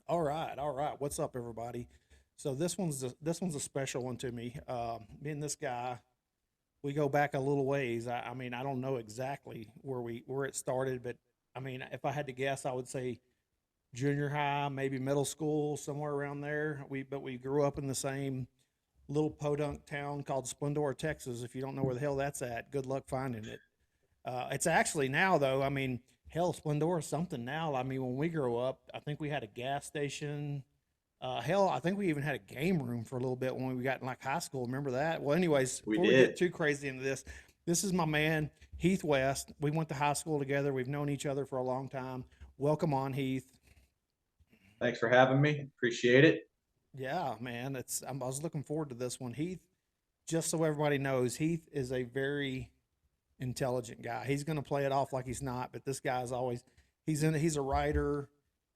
All right, all right. What's up, everybody? So this one's a special one to me. Me and this guy, we go back a little ways. I mean, I don't know exactly where it started, but I mean, if I had to guess, I would say junior high, maybe middle school, somewhere around there. We grew up in the same little podunk town called Splendora, Texas. If you don't know where the hell that's at, good luck finding it. It's actually now though. I mean, hell, Splendora is something now. I mean, when we grew up, I think we had a gas station. Hell, I think we even had a game room for a little bit when we got in like high school. Remember that? Well, anyways, We before we get did. too crazy into this, this is my man Heath West. We went to high school together. We've known each other for a long time. Welcome on, Heath. Thanks for having me. Appreciate it. Yeah, man. I was looking forward to this one. Heath, just so everybody knows, Heath is a very intelligent guy. He's going to play it off like he's not, but this guy's always he's a writer.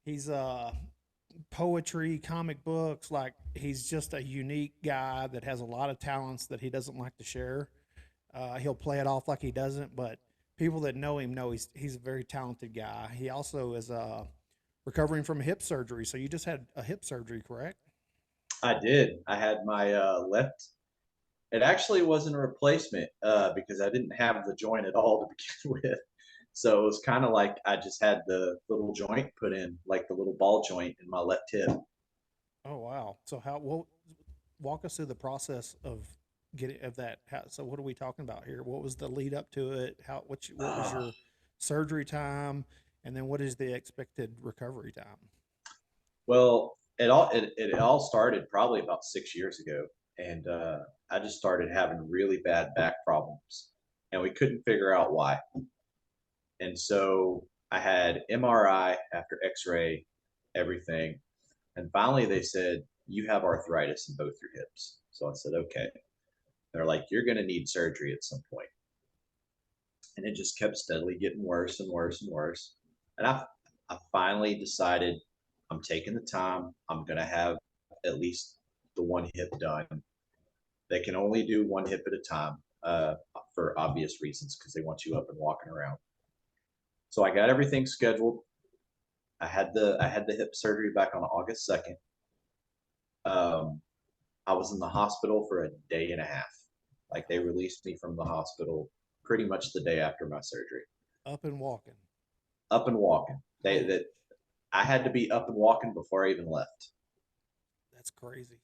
He's poetry, comic books, like he's just a unique guy that has a lot of talents that he doesn't like to share. He'll play it off like he doesn't, but people that know him know he's a very talented guy. He also is recovering from hip surgery. So you just had a hip surgery, correct? I did. I had my left. It actually wasn't a replacement because I didn't have the joint at all to begin with. So it was kind of like I just had the little joint put in, like the little ball joint in my left hip. Oh wow. So how well walk us through the process of getting of that. So what are we talking about here? What was the lead up to it? What was Uh, your surgery time, and then what is the expected recovery time? well, it all started probably about 6 years ago, and I just started having really bad back problems, and we couldn't figure out why. And so I had MRI after X-ray, everything. And finally, they said, "You have arthritis in both your hips." So I said, "Okay." They're like, "You're going to need surgery at some point." And it just kept steadily getting worse and worse and worse. And I finally decided I'm taking the time. I'm going to have at least the one hip done. They can only do one hip at a time for obvious reasons because they want you up and walking around. So I got everything scheduled. I had the hip surgery back on August 2nd. Um, I was in the hospital for a day and a half. Like they Wow. released me from the hospital pretty much the day after my surgery. Up and walking. Up and walking. They Holy, that I had to be up and walking before I even left. that's crazy.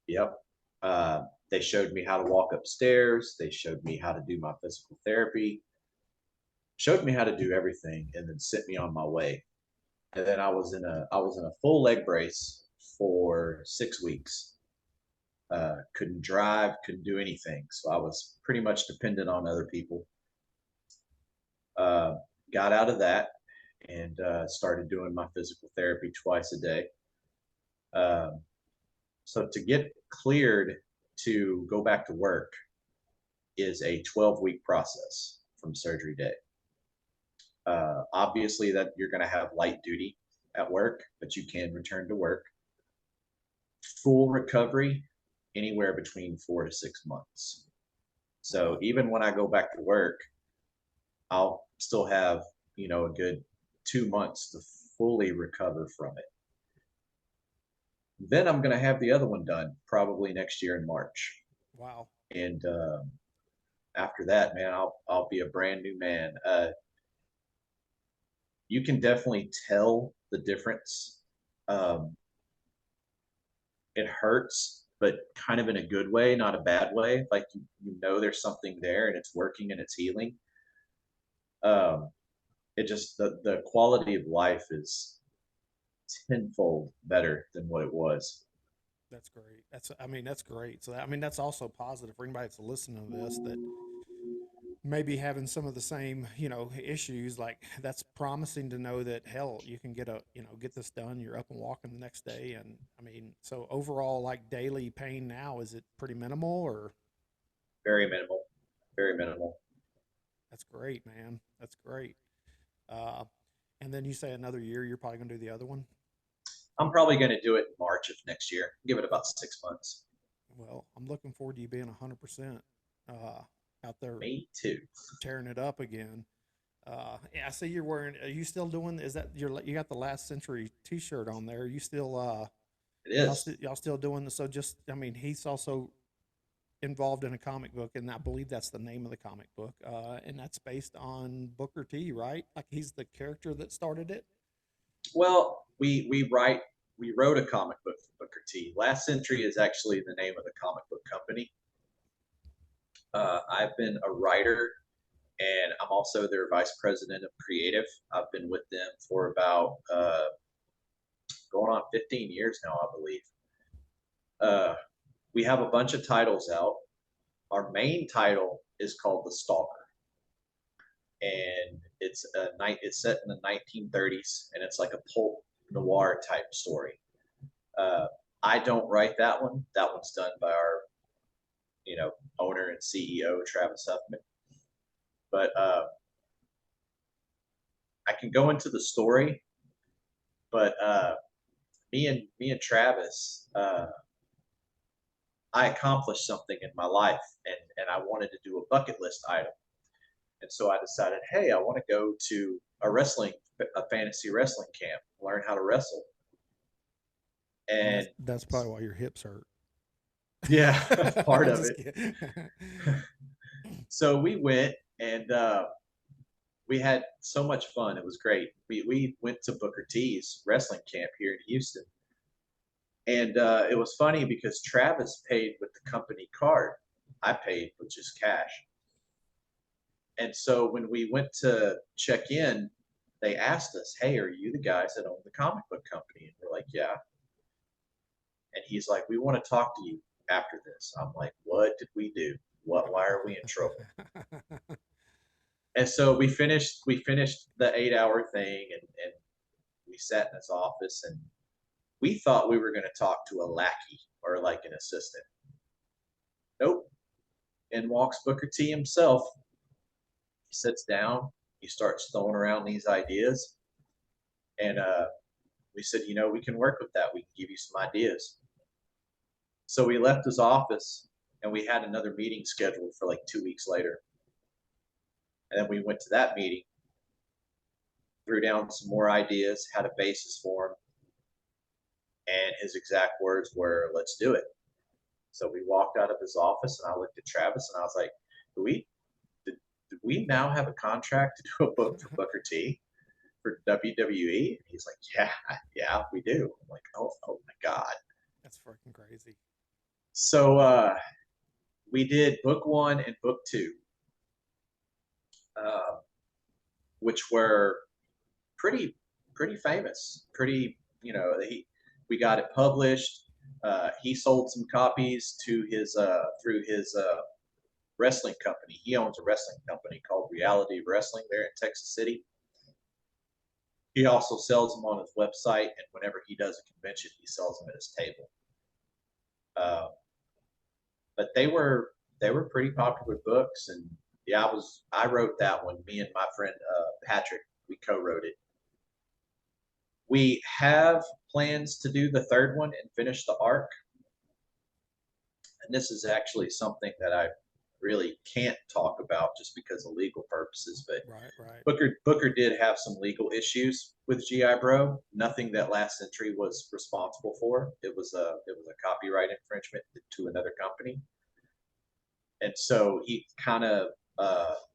Yep. They showed me how to walk upstairs. They showed me how to do my physical therapy. Showed me how to do everything, and then sent me on my way. And then I was in a full leg brace for 6 weeks. Couldn't drive, couldn't do anything. So I was pretty much dependent on other people. Uh, got out of that and started doing my physical therapy twice a day. Um, so to get cleared to go back to work is a 12-week process from surgery day. Obviously, that you're going to have light duty at work, but you can return to work. Full recovery, anywhere between 4 to 6 months. So Wow. even when I go back to work, I'll still have, a good 2 months to fully recover from it. Then I'm going to have the other one done probably next year in March. Wow. And after that, man, I'll be a brand new man. You can definitely tell the difference. Um, it hurts, but kind of in a good way, not a bad way. Like you know there's something there and it's working and it's healing. Um, it just the quality of life is tenfold better than what it was. That's great. I mean, that's great. So, I mean, that's also positive for anybody that's listening to this that maybe having some of the same, issues. Like that's promising to know that hell, you can get this done. You're up and walking the next day. And I mean, so overall, like daily pain now, is it pretty minimal or Very minimal, very minimal. that's great, man. That's great. Uh, and then you say another year, you're probably going to do the other one. I'm probably going to do it in March of next year. Give it about 6 months. Well, I'm looking forward to you being 100% uh, out there Me too. tearing it up again. Yeah, I see you're wearing. Are you still doing? Is that your? You got the Last Century T-shirt on there. Are you still? It is. Y'all still doing this? So just, I mean, he's also involved in a comic book, and I believe that's the name of the comic book. And that's based on Booker T, right? Like he's the character that started it. Well, we wrote a comic book for Booker T. Last Century is actually the name of the comic book company. I've been a writer, and I'm also their vice president of creative. I've been with them for about going on 15 years now, I believe. Uh, we have a bunch of titles out. Our main title is called The Stalker, and it's a night. It's set in the 1930s, and it's like a pulp noir type story. Uh, I don't write that one. That one's done by our, you know, owner and CEO Travis Huffman. But I can go into the story. But me and Travis, I accomplished something in my life, and I wanted to do a bucket list item. And so I decided, hey, I want to go to a fantasy wrestling camp, learn how to wrestle. And And that's probably why your hips hurt. yeah, part I'm of just it. kidding. So we went, and we had so much fun. It was great. We went to Booker T's wrestling camp here in Houston, and it was funny because Travis paid with the company card. I paid with just cash. And so when we went to check in, they asked us, "Hey, are you the guys that own the comic book company?" And we're like, "Yeah." And he's like, "We want to talk to you after this." I'm like, "What did we do? What? Why are we in trouble?" And so we finished the 8 hour thing, and we sat in his office, and we thought we were going to talk to a lackey or like an assistant. Nope. In walks Booker T himself. He sits down. He starts throwing around these ideas, and we said, we can work with that. We can give you some ideas. So we left his office, and we had another meeting scheduled for like 2 weeks later. And then we went to that meeting, threw down some more ideas, had a basis for him, and his exact words were, "Let's do it." So we walked out of his office, and I looked at Travis, and I was like, "Do we did we now have a contract to do a book for Booker T for WWE?" And he's like, "Yeah, yeah, we do." I'm like, "Oh my god." That's freaking crazy. So we did book one and book two, uh, which were pretty pretty famous. We got it published. He sold some copies to his through his wrestling company. He owns a wrestling company called Reality Wrestling there in Texas City. He also sells them on his website, and whenever he does a convention, he sells them at his table. Uh, but they were pretty popular books, and yeah, I wrote that one. Me and my friend Patrick, we co-wrote it. We have plans to do the third one and finish the arc, and this is actually something that I really can't talk about just because of legal purposes. But Right, right. Booker did have some legal issues with GI Bro. Nothing that Last Century was responsible for. It was a copyright infringement to another company, and so he kind of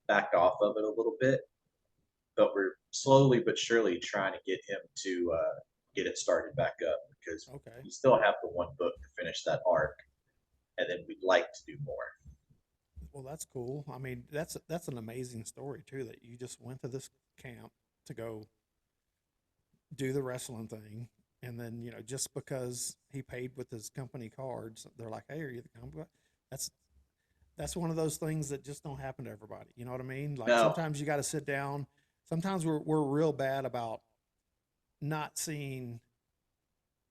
backed off of it a little bit. But we're slowly but surely trying to get him to get it started back up because Okay. we still have the one book to finish that arc, and then we'd like to do more. Well, that's cool. I mean, that's an amazing story too. That you just went to this camp to go do the wrestling thing, and then just because he paid with his company cards, they're like, "Hey, are you the company?" That's that's one of those things that just don't happen to everybody. You know what I mean? Like No, sometimes you got to sit down. Sometimes we're real bad about not seeing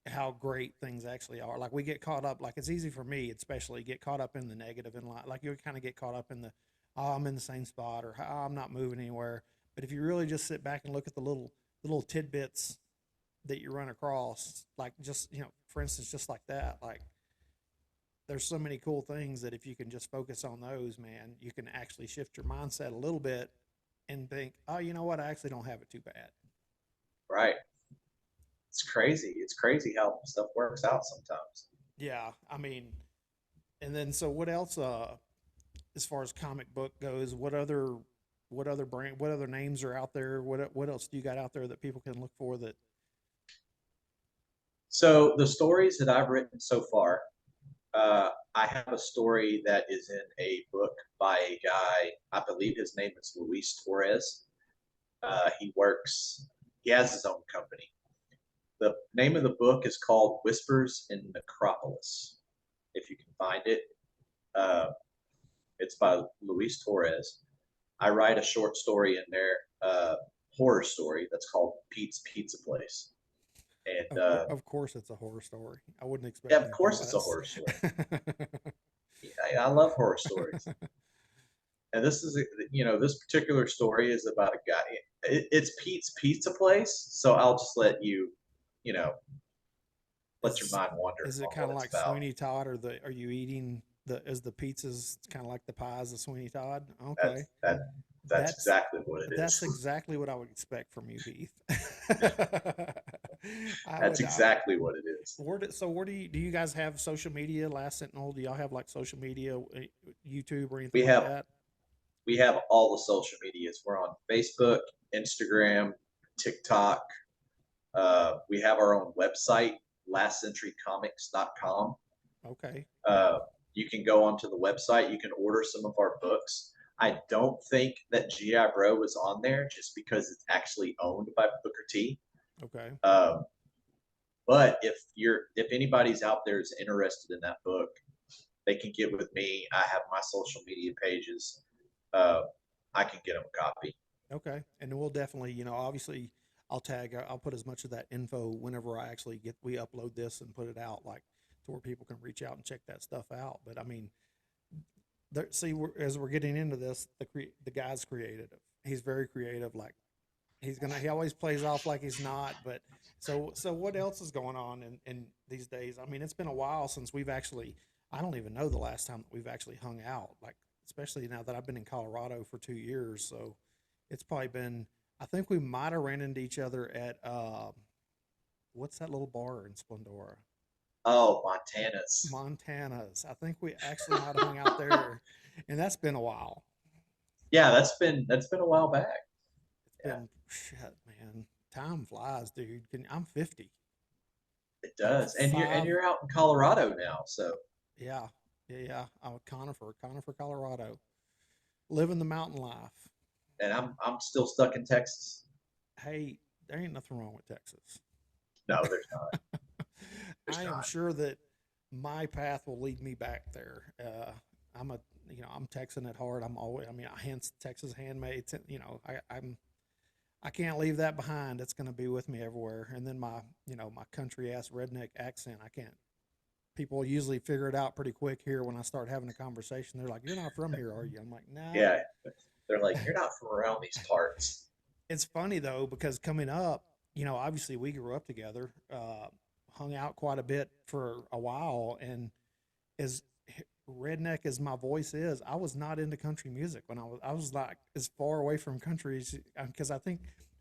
how great things actually are. Like we get caught up. Like it's easy for me, especially, get caught up in the negative in life. Like you kind of get caught up in the, oh, I'm in the same spot, or oh, I'm not moving anywhere. But if you really just sit back and look at the little tidbits that you run across, like just for instance, just like that, like there's so many cool things that if you can just focus on those, man, you can actually shift your mindset a little bit and think, oh, you know what? I actually don't have it too bad. Right. It's crazy. It's crazy how stuff works out sometimes. Yeah, I mean, and then so what else? As far as comic book goes, what other names are out there? What else do you got out there that people can look for? That So the stories that I've written so far, I have a story that is in a book by a guy. I believe his name is Luis Torres. He works. He has his own company. The name of the book is called Whispers in Necropolis. If you can find it, uh, it's by Luis Torres. I write a short story in there, horror story that's called Pete's Pizza Place. And of course it's a horror story. I wouldn't yeah, expect of anything course it's a less. horror story. I love horror stories. And this is, this particular story is about a guy. It's Pete's Pizza Place, so I'll just let you, you know, let your is mind wander is it on kind what of it's like about. Sweeney Todd, or the are you eating the is the pizzas kind of like the pies of Sweeney Todd? Okay, That's that. That's that's exactly what it that's is. exactly what I would expect from you, Heath. I That's would. exactly what it is. Where do you guys have social media? Last Sentinel, do y'all have like social media, YouTube or anything We like have that? we have all the social medias. We're on Facebook, Instagram, TikTok. We have our own website, lastcenturycomics.com. Okay. Uh, you can go onto the website. You can order some of our books. I don't think that GI Bro is on there just because it's actually owned by Booker T. Okay. Um, but if anybody's out there is interested in that book, they can get with me. I have my social media pages. Uh, I can get them a copy. Okay. And we'll definitely, obviously I'll put as much of that info whenever we upload this and put it out, like to where people can reach out and check that stuff out. But I mean, as we're getting into this, the guy's creative. He's very creative. Like he always plays off like he's not. But so what else is going on in these days? I mean, it's been a while since I don't even know the last time that we've actually hung out. Like, especially now that I've been in Colorado for 2 years. So it's probably been, I think we might have ran into each other at, what's that little bar in Splendora? Oh, Montana's. Montana's. I think we actually might have hung out there, and that's been a while. Yeah, that's been a while back. It's Yeah, been shit, man. Time flies, dude. I'm 50. it Like does. And you're and five. you're out in Colorado now, so Yeah, yeah. I'm a Conifer, Colorado. Living the mountain life. and I'm still stuck in Texas. Hey, there ain't nothing wrong with Texas. No, there's not. There's I am not. sure that my path will lead me back there. I'm a, I'm Texan at heart. Hence Texas handmade. I can't leave that behind. It's going to be with me everywhere. And then my country ass redneck accent. I can't. People usually figure it out pretty quick here when I start having a conversation. They're like, "You're not from here, are you?" I'm like, "No." Yeah, they're like you're not from around these parts. It's funny though because coming up, obviously we grew up together, hung out quite a bit for a while, and as redneck as my voice is, I was not into country music when I was like as far away from country because I think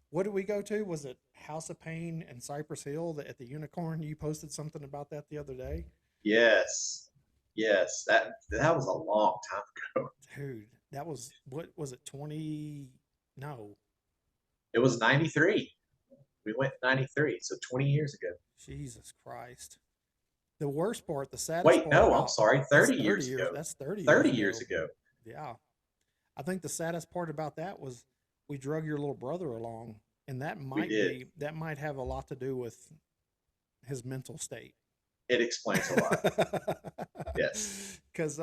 what did we go to? Was it House of Pain and Cypress Hill at the Unicorn? You posted something about that the other day, Yes, yes. That was a long time ago. dude. That was what was it? 20? No, It was '93. We went '93, so 20 years ago. Jesus Christ. The worst part, the saddest Wait, part no, I'm about sorry, that's 30 30 years years. ago. That's 30 years 30 years ago. ago. Yeah. I think the saddest part about that was we drug your little brother along, and We did. that might have a lot to do with his mental state. It explains a lot. Yes. Because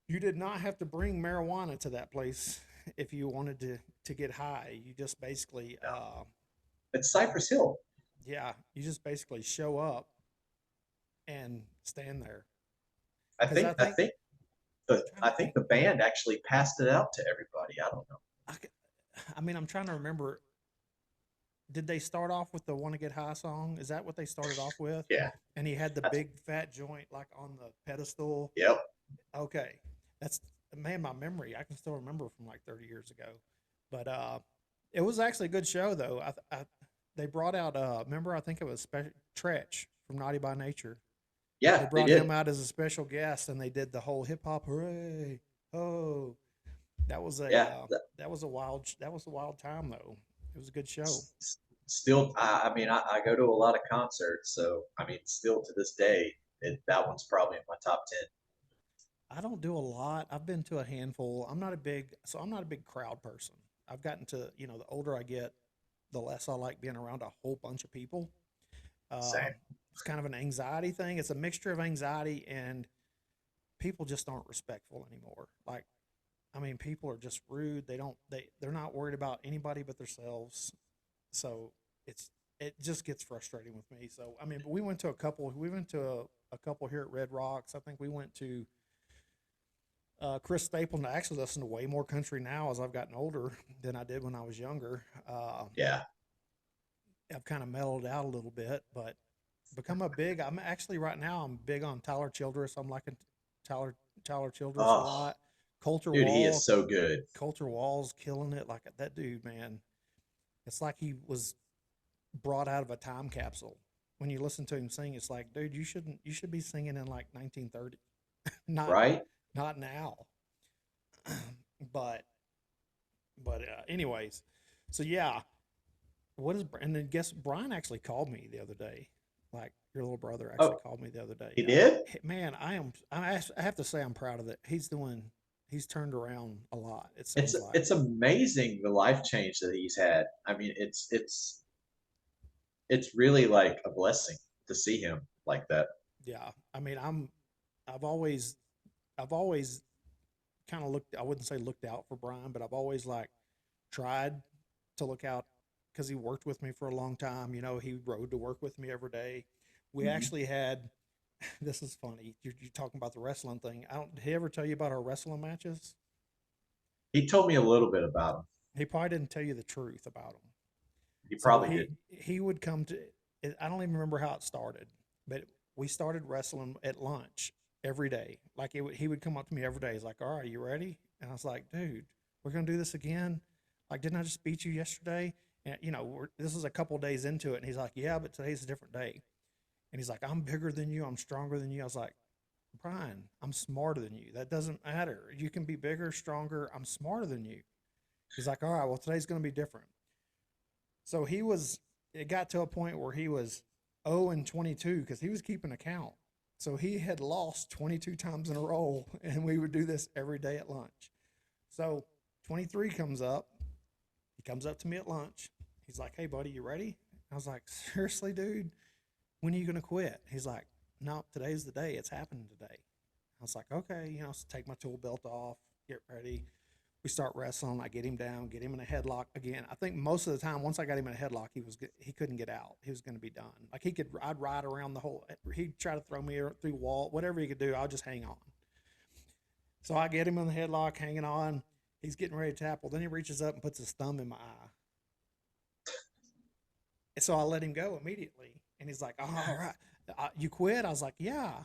you did not have to bring marijuana to that place if you wanted to get high. You just basically, No. It's Cypress Hill. yeah, you just basically show up and stand there. I Because think I think I'm the trying I to think think. the band actually passed it out to everybody. I don't know. I, c- I mean, I'm trying to remember. Did they start off with the "Want to Get High" song? Is that what they started off with? Yeah. And he had the That's big fat joint like on the pedestal. yep. Okay, that's man, my memory, I can still remember from like 30 years ago. But it was actually a good show though. They brought out remember I think it was Tretch from Naughty by Nature. They Yeah, they brought him did. out as a special guest, and they did the whole hip hop hooray, oh. Yeah, That was a wild time though. It was a good show. s- still, I mean, I go to a lot of concerts, so I mean, still to this day, that one's probably in my top 10. I don't do a lot. I've been to a handful. I'm not a big crowd person. I've gotten to, the older I get, the less I like being around a whole bunch of people. Uh, Same. it's kind of an anxiety thing. It's a mixture of anxiety and people just aren't respectful anymore. Like, I mean, people are just rude. They're not worried about anybody but themselves. So it just gets frustrating with me. So I mean, but we went to a couple here at Red Rocks. I think we went to Chris Stapleton. I actually listen to way more country now as I've gotten older than I did when I was younger. Yeah. I've kind of mellowed out a little bit, but I'm actually right now, I'm big on Tyler Childress. I'm liking Tyler, Tyler Childress a Oh, lot. Coulter dude, he Wall, is so good. Coulter Wall's killing it. Like that dude, man. It's like he was brought out of a time capsule. When you listen to him sing, it's like, dude, you should be singing in like 1930, not, Right? not now. but, anyways, so yeah, and then guess Brian actually called me the other day. Like your little brother actually Oh, called me the other day. he did? Man, I have to say I'm proud of it. He's turned around a lot. It It's seems like. it's amazing the life change that he's had. I mean, it's really like a blessing to see him like that. Yeah. I mean, I've always, I've always kind of I wouldn't say looked out for Brian, but I've always like tried to look out because he worked with me for a long time. He rode to work with me every day. We Mhm. actually had, this is funny. You're talking about the wrestling thing. Did he ever tell you about our wrestling matches? He told me a little bit about him. He probably didn't tell you the truth about them. He So probably didn't. he would come to. I don't even remember how it started, but we started wrestling at lunch every day. Like he would come up to me every day. He's like, "All right, you ready?" And I was like, "Dude, we're gonna do this again. Like, didn't I just beat you yesterday?" And this is a couple days into it, and he's like, "Yeah, but today's a different day." And he's like, "I'm bigger than you. I'm stronger than you." I was like, "Brian, I'm smarter than you. That doesn't matter. You can be bigger, stronger. I'm smarter than you." He's like, "All right, well, today's gonna be different." So it got to a point where he was 0 and 22 because he was keeping a count. So he had lost 22 times in a row, and we would do this every day at lunch. So 23 comes up. He comes up to me at lunch. He's like, "Hey, buddy, you ready?" I was like, "Seriously, dude? When are you going to quit?" He's like, "No, today's the day. It's happening today." I was like, "Okay," so take my tool belt off, get ready. We start wrestling. I get him down, get him in a headlock again. I think most of the time, once I got him in a headlock, he couldn't get out. He was going to be done. Like I'd ride around the whole. He'd try to throw me through wall, whatever he could do. I'll just hang on. So I get him in the headlock, hanging on. He's getting ready to tap. Well, then he reaches up and puts his thumb in my eye. And so I let him go immediately. And he's like, "Oh, all right, you quit?" I was like, "Yeah."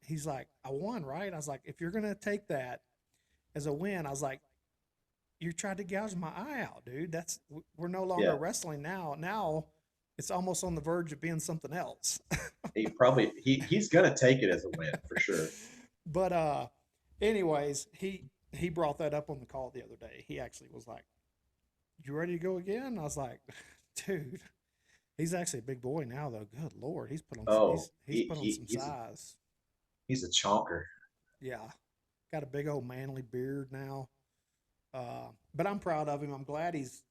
He's like, "I won, right?" I was like, "If you're gonna take that as a win," I was like, "You tried to gouge my eye out, dude. We're no longer Yeah. wrestling now. Now it's almost on the verge of being something else." He's gonna take it as a win for sure. But anyways, he brought that up on the call the other day. He actually was like, "You ready to go again?" I was like, "Dude, he's actually a big boy now, though. Good Lord, Oh, he's put on some he's size. he's a chonker. Yeah, got a big old manly beard now. But I'm proud of him. I'm glad he's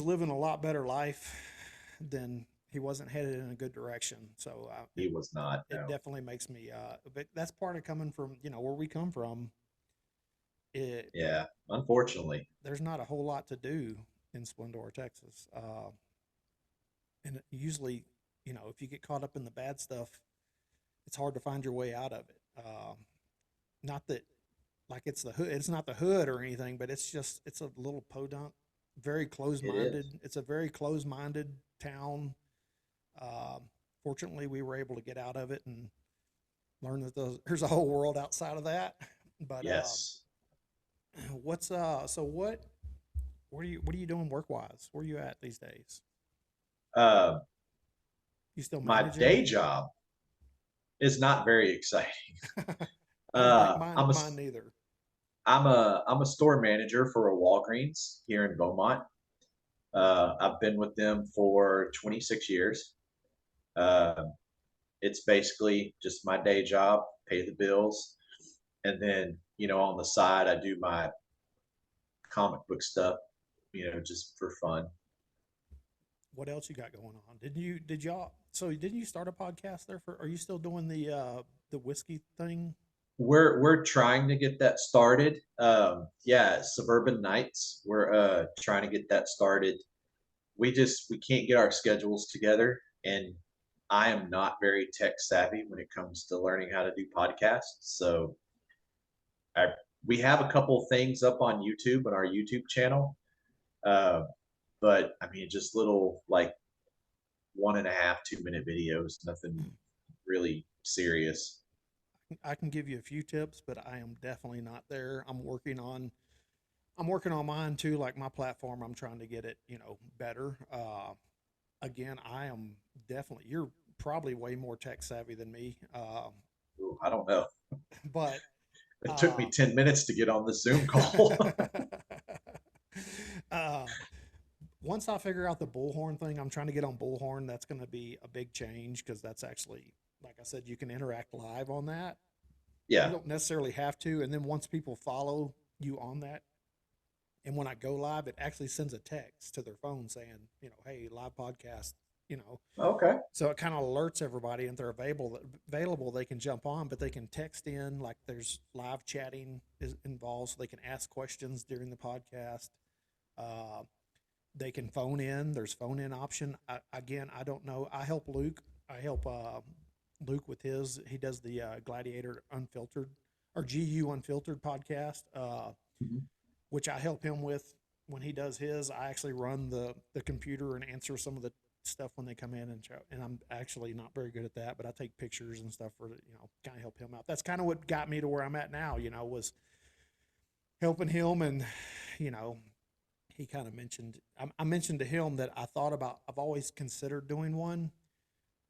living a lot better life than he wasn't headed in a good direction. So He was not. it No. definitely makes me. But that's part of coming from where we come from. It Yeah. Unfortunately, There's not a whole lot to do in Splendor, Texas, and usually, if you get caught up in the bad stuff, it's hard to find your way out of it. Not that like it's the hood. It's not the hood or anything, but it's a little podunk, very closed it is. minded. It's a very closed minded town. Um, Fortunately, we were able to get out of it and learn that there's a whole world outside of that. But Yes. what's so what are you doing work wise? Where are you at these days? Uh, You still my managing? day job is not very exciting. I don't think Uh, mine I'm a mine neither. I'm a store manager for a Walgreens here in Beaumont. I've been with them for 26 years. Uh, it's basically just my day job, pay the bills, and then on the side I do my comic book stuff, just for fun. What else you got going on? Did y'all so didn't you start a podcast there for are you still doing the whiskey thing? We're trying to get that started. Yeah, Suburban Nights. We're trying to get that started. We can't get our schedules together, and I am not very tech savvy when it comes to learning how to do podcasts. So I we have a couple things up on YouTube on our YouTube channel, uh, but I mean just little like 1.5, 2 minute videos, nothing really serious. I can give you a few tips, but I am definitely not there. I'm working on mine too, like my platform. I'm trying to get it, better. Again, I am definitely you're probably way more tech savvy than me. Ooh, I don't know. But It took uh, me 10 minutes to get on the Zoom call. uh, once I figure out the bullhorn thing, I'm trying to get on bullhorn. That's going to be a big change because that's actually, like I said, you can interact live on that. You Yeah. don't necessarily have to. And then once people follow you on that, and when I go live, it actually sends a text to their phone saying, hey, live podcast, you know. Okay. So it kind of alerts everybody, and if they're available, they can jump on, but they can text in. Like there's live chatting is involved, so they can ask questions during the podcast. Uh, they can phone in. There's phone in option. Again, I don't know. I help Luke. I help Luke with his. He does the Gladiator Unfiltered or GU Unfiltered podcast, Mhm. which I help him with when he does his. I actually run the computer and answer some of the stuff when they come in and show. And I'm actually not very good at that, but I take pictures and stuff for kind of help him out. That's kind of what got me to where I'm at now. Was helping him and you know he kind of mentioned I mentioned to him that I've always considered doing one,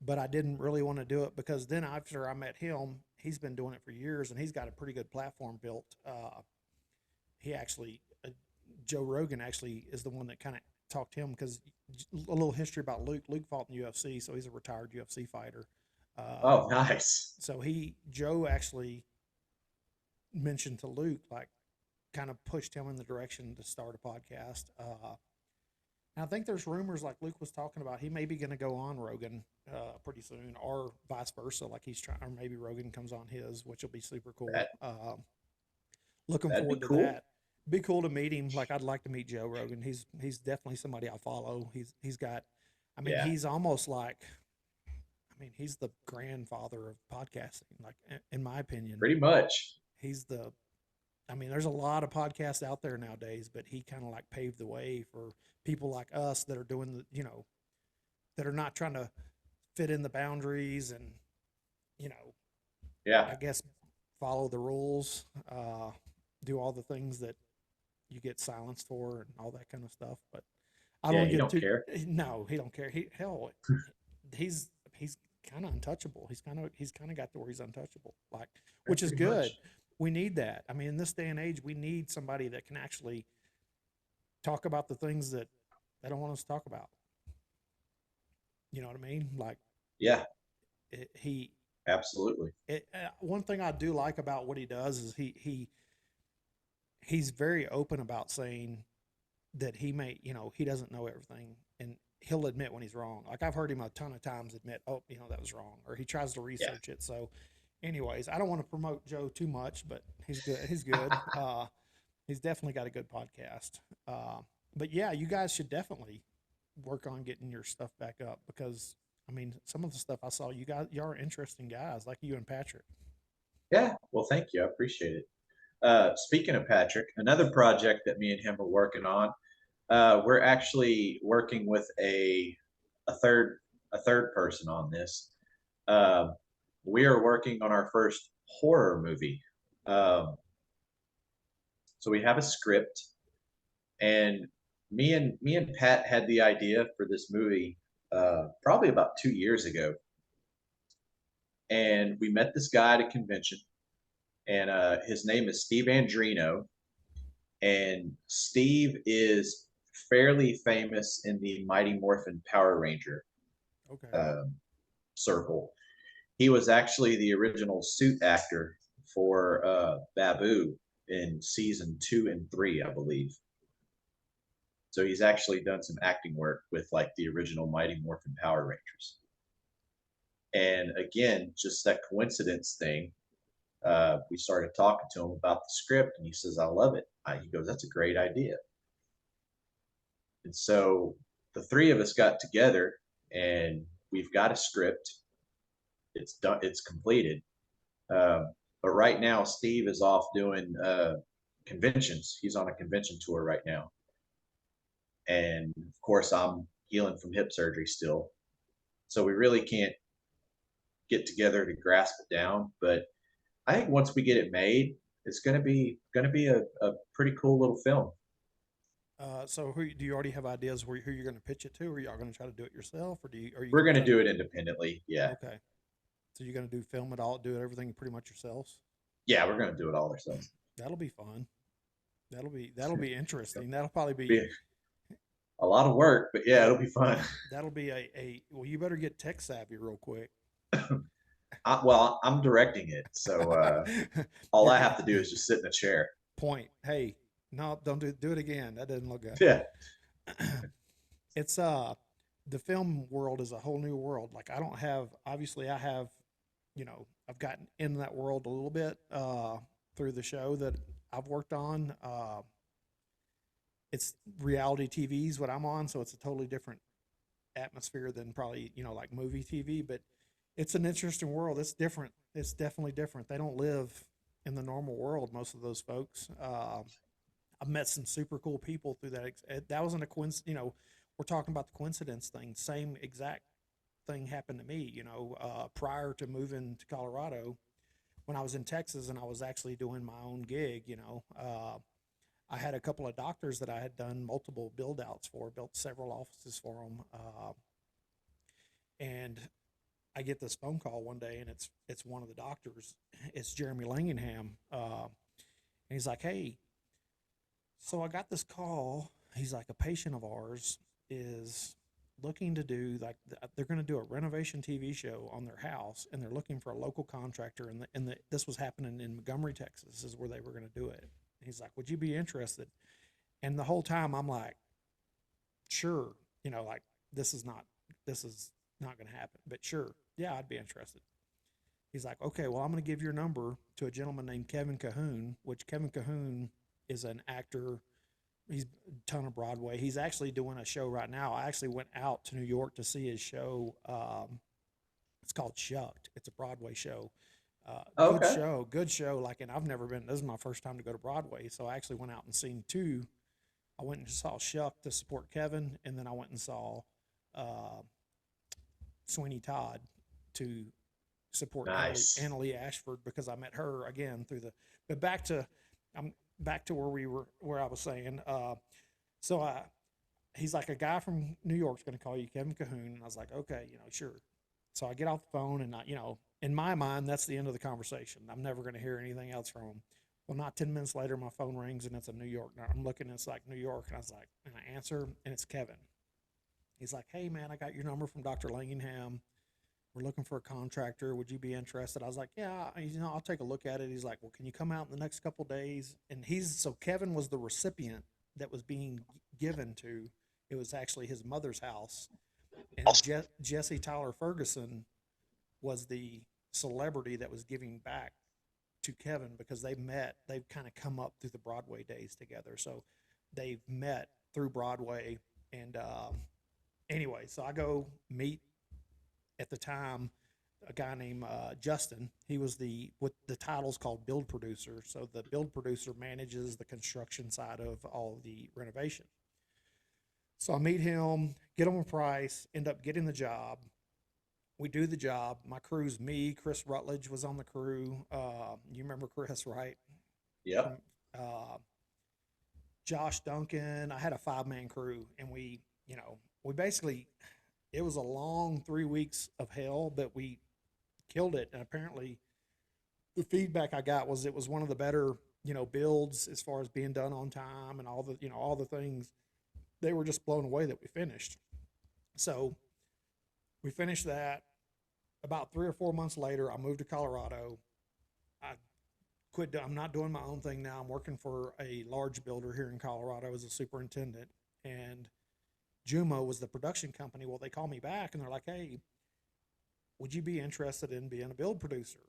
but I didn't really want to do it because then after I met him, he's been doing it for years and he's got a pretty good platform built. He actually Joe Rogan actually is the one that kind of talked to him because a little history about Luke. Luke fought in UFC, so he's a retired UFC fighter. Uh, Oh, nice. so Joe actually mentioned to Luke, like, kind of pushed him in the direction to start a podcast. And I think there's rumors like Luke was talking about he may be going to go on Rogan pretty soon, or vice versa. Like he's trying, or maybe Rogan comes on his, which will be super cool. That Looking that'd be forward to cool. that. Be cool to meet him. Like I'd like to meet Joe Rogan. He's definitely somebody I follow. He's got, I mean, Yeah, he's almost like, I mean, he's the grandfather of podcasting. Like in my opinion, pretty much. he's the. I mean, there's a lot of podcasts out there nowadays, but he kind of like paved the way for people like us that are doing that are not trying to fit in the boundaries and you know, Yeah. I guess follow the rules, do all the things that you get silenced for and all that kind of stuff. But I don't Yeah, want to you get don't too. care. No, he don't care. He's kind of untouchable. He's kind of got to where he's untouchable. Like, Yeah, which is pretty good. much. We need that. I mean, in this day and age, we need somebody that can actually talk about the things that they don't want us to talk about. You know what I mean? Like Yeah, it, he. absolutely. One thing I do like about what he does is he's very open about saying that he doesn't know everything and he'll admit when he's wrong. Like I've heard him a ton of times admit, oh, that was wrong, or he tries to Yeah. research it. So, anyways, I don't want to promote Joe too much, but he's good. He's good. He's definitely got a good podcast. Uh, but yeah, you guys should definitely work on getting your stuff back up because I mean, some of the stuff I saw, y'all are interesting guys, like you and Patrick. Yeah. Well, thank you. I appreciate it. Speaking of Patrick, another project that me and him are working on, we're actually working with a third a third person on this. Um, we are working on our first horror movie. Um, So we have a script, and me and Pat had the idea for this movie probably about 2 years ago, and we met this guy at a convention, and his name is Steve Andrino, and Steve is fairly famous in the Mighty Morphin Power Ranger Okay. um, circle. He was actually the original suit actor for Babu in season 2 and 3, I believe. So he's actually done some acting work with like the original Mighty Morphin Power Rangers. And again, just that coincidence thing. We started talking to him about the script, and he says, "I love it." He goes, "That's a great idea." And so the three of us got together, and we've got a script. It's done. It's completed. But right now, Steve is off doing conventions. He's on a convention tour right now, and of course, I'm healing from hip surgery still. So we really can't get together to grasp it down. But I think once we get it made, it's gonna be a pretty cool little film. So do you already have ideas who you're going to pitch it to, or are y'all going to try to do it yourself, or are you We're going to gonna try to? do it independently. Yeah, Okay. So you're going to film it all, do everything pretty much yourselves. yeah, we're gonna do it all ourselves. That'll be fun. That'll be interesting. That'll probably be Be a lot of work, but yeah, it'll be fun. that'll be a well. You better get tech savvy real quick. Well, I'm directing it, so all You're I gonna have to do is just sit in a chair. point. Hey, no, don't do it again. That doesn't look good. Yeah. It's the film world is a whole new world. Like I don't have obviously I have, I've gotten in that world a little bit through the show that I've worked on. It's reality TV is what I'm on, so it's a totally different atmosphere than probably, like movie TV, but it's an interesting world. It's different. It's definitely different. They don't live in the normal world, most of those folks. I've met some super cool people through that. That wasn't a coincidence. We're talking about the coincidence thing. Same exact thing happened to me. Prior to moving to Colorado, when I was in Texas and I was actually doing my own gig. I had a couple of doctors that I had done multiple build outs for, built several offices for them, and I get this phone call one day, and it's one of the doctors. It's Jeremy Langenham, and he's like, "Hey, so I got this call." He's like, "A patient of ours is looking to do like they're going to do a renovation TV show on their house, and they're looking for a local contractor. And this was happening in Montgomery, Texas, is where they were going to do it." And he's like, "Would you be interested?" And the whole time I'm like, "Sure," like this is not going to happen, but sure, yeah, I'd be interested. He's like, "Okay, well, I'm going to give your number to a gentleman named Kevin Cahoon, which Kevin Cahoon is an actor. He's a ton of Broadway. He's actually doing a show right now. I actually went out to New York to see his show. It's called Shucked. It's a Broadway show. Good Okay. show, good show. Like, and I've never been. This is my first time to go to Broadway, so I actually went out and seen two. I went and saw Shucked to support Kevin, and then I went and saw uh, Sweeney Todd to support Nice. Annalie Ashford because I met her again through the. But I'm back to where I was saying. So he's like, "A guy from New York's going to call you, Kevin Cahoon," and I was like, "Okay, sure." So I get off the phone, and in my mind, that's the end of the conversation. I'm never going to hear anything else from him. Well, not 10 minutes later, my phone rings, and it's a New York. I'm looking, and it's like New York, and I was like, and I answer, and it's Kevin. He's like, "Hey man, I got your number from Dr. Langingham. We're looking for a contractor. Would you be interested?" I was like, "Yeah, I'll take a look at it." He's like, "Well, can you come out in the next couple of days?" And so Kevin was the recipient that was being given to. It was actually his mother's house, and Jesse Tyler Ferguson was the celebrity that was giving back to Kevin because they met. They've kind of come up through the Broadway days together, so they've met through Broadway. And anyway, so I go meet at the time a guy named Justin. He was what the title's called build producer. So the build producer manages the construction side of all the renovation. So I meet him, get him a price, end up getting the job. We do the job. My crew's me. Chris Rutledge was on the crew. You remember Chris, right? Yep. From uh, Josh Duncan. I had a 5-man crew, and we basically, it was a long 3 weeks of hell, but we killed it. And apparently, the feedback I got was it was one of the better, builds as far as being done on time and all the things. They were just blown away that we finished. So we finished that. About 3 or 4 months later, I moved to Colorado. I quit. I'm not doing my own thing now. I'm working for a large builder here in Colorado as a superintendent. And Jumo was the production company. Well, they called me back and they're like, "Hey, would you be interested in being a build producer?"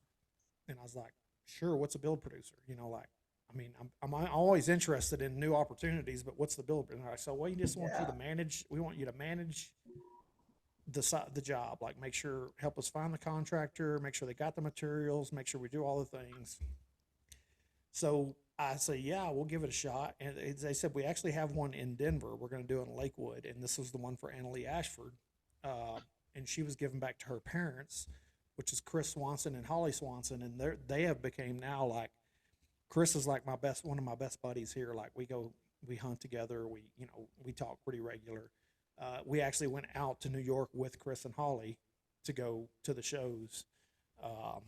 And I was like, "Sure. What's a build producer?" I mean, I'm always interested in new opportunities, but what's the build? And I said, "Well, we just want you Yeah. to manage. We want you to manage the job, like make sure, help us find the contractor, make sure they got the materials, make sure we do all the things." So I say, "Yeah, we'll give it a shot." And they said, "We actually have one in Denver. We're going to do it in Lakewood." And this was the one for Annalee Ashford. Uh, and she was given back to her parents, which is Chris Swanson and Holly Swanson. And they have became now like, Chris is like one of my best buddies here. Like we hunt together. We talk pretty regular. We actually went out to New York with Chris and Holly to go to the shows. Um,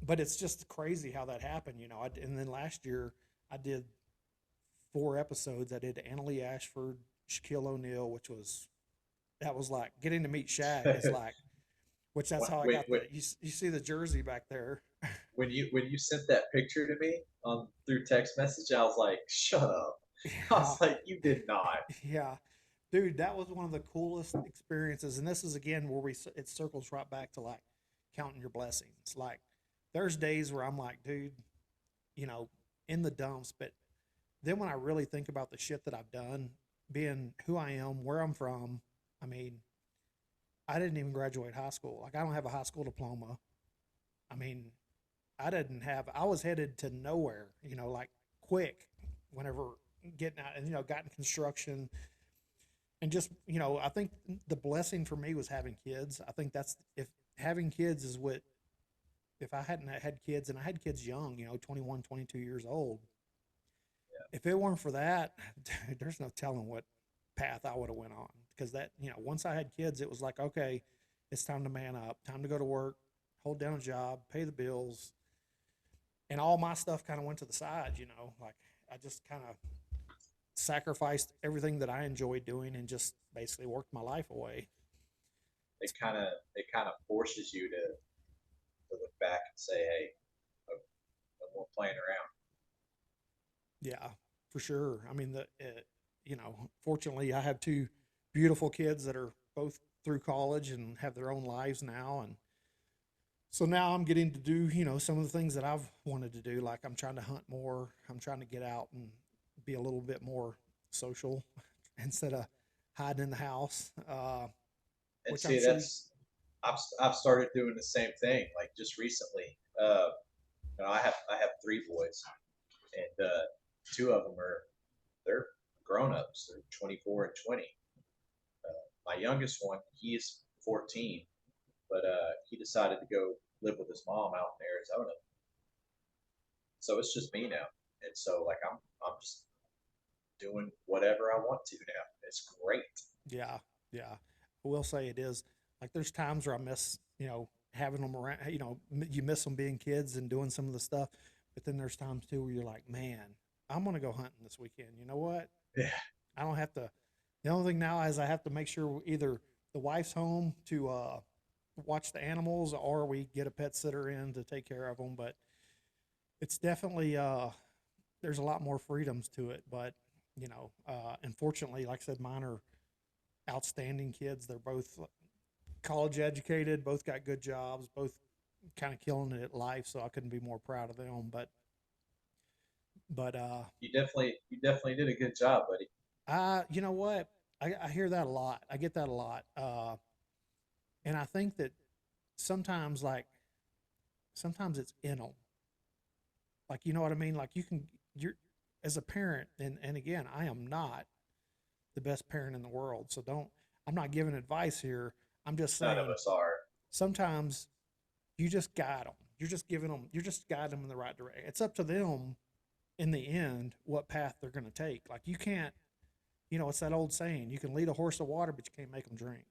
but it's just crazy how that happened. And then last year I did 4 episodes. I did Annalee Ashford, Shaquille O'Neal, that was like getting to meet Shaq is like, which that's how I when, got when, you see the jersey back there. when you sent that picture to me through text message, I was like, "Shut up!" I Yeah. was like, "You did not." Yeah. Dude, that was one of the coolest experiences. And this is again where it circles right back to like counting your blessings. Like there's days where I'm like, dude, you know, in the dumps. But then when I really think about the shit that I've done, being who I am, where I'm from, I mean, I didn't even graduate high school. Like I don't have a high school diploma. I mean, I was headed to nowhere, like quick whenever getting out and, got in construction and just, I think the blessing for me was having kids. I think that's, if having kids is what, if I hadn't had kids, and I had kids young, 21, 22 years old, if it weren't for that, dude, there's no telling what path I would have went on. Because that, once I had kids, it was like, okay, it's time to man up, time to go to work, hold down a job, pay the bills, and all my stuff kind of went to the side. Like I just kind of sacrificed everything that I enjoyed doing and just basically worked my life away. It kind of forces you to look back and say, "Hey, no, no more playing around." Yeah, for sure. I mean, fortunately, I have two beautiful kids that are both through college and have their own lives now, and so now I'm getting to do, some of the things that I've wanted to do. Like I'm trying to hunt more. I'm trying to get out and be a little bit more social instead of hiding in the house. And Which I'm see, sure. I've started doing the same thing. Like just recently, I have 3 boys, and two of them they're grown ups. They're 24 and 20. My youngest one, he is 14, but he decided to go live with his mom out in Arizona. So it's just me now, and so like I'm just doing whatever I want to now. It's great. Yeah, yeah. I will say it is. Like there's times where I miss, having them around. You miss them being kids and doing some of the stuff. But then there's times too where you're like, man, I'm gonna go hunting this weekend. You know what? Yeah, I don't have to. The only thing now is I have to make sure either the wife's home to watch the animals, or we get a pet sitter in to take care of them. But it's definitely there's a lot more freedoms to it. But unfortunately, like I said, mine are outstanding kids. They're both college educated, both got good jobs, both kind of killing it at life. So I couldn't be more proud of them. But you definitely did a good job, buddy. you know what? I hear that a lot. I get that a lot. And I think that sometimes, like, sometimes it's in them. Like, you know what I mean? Like, you're, as a parent, and again, I am not the best parent in the world. So I'm not giving advice here. I'm just None of saying us are. sometimes you just guide them. You're just guiding them in the right direction. It's up to them in the end what path they're going to take. Like you can't, it's that old saying, you can lead a horse to water, but you can't make them drink.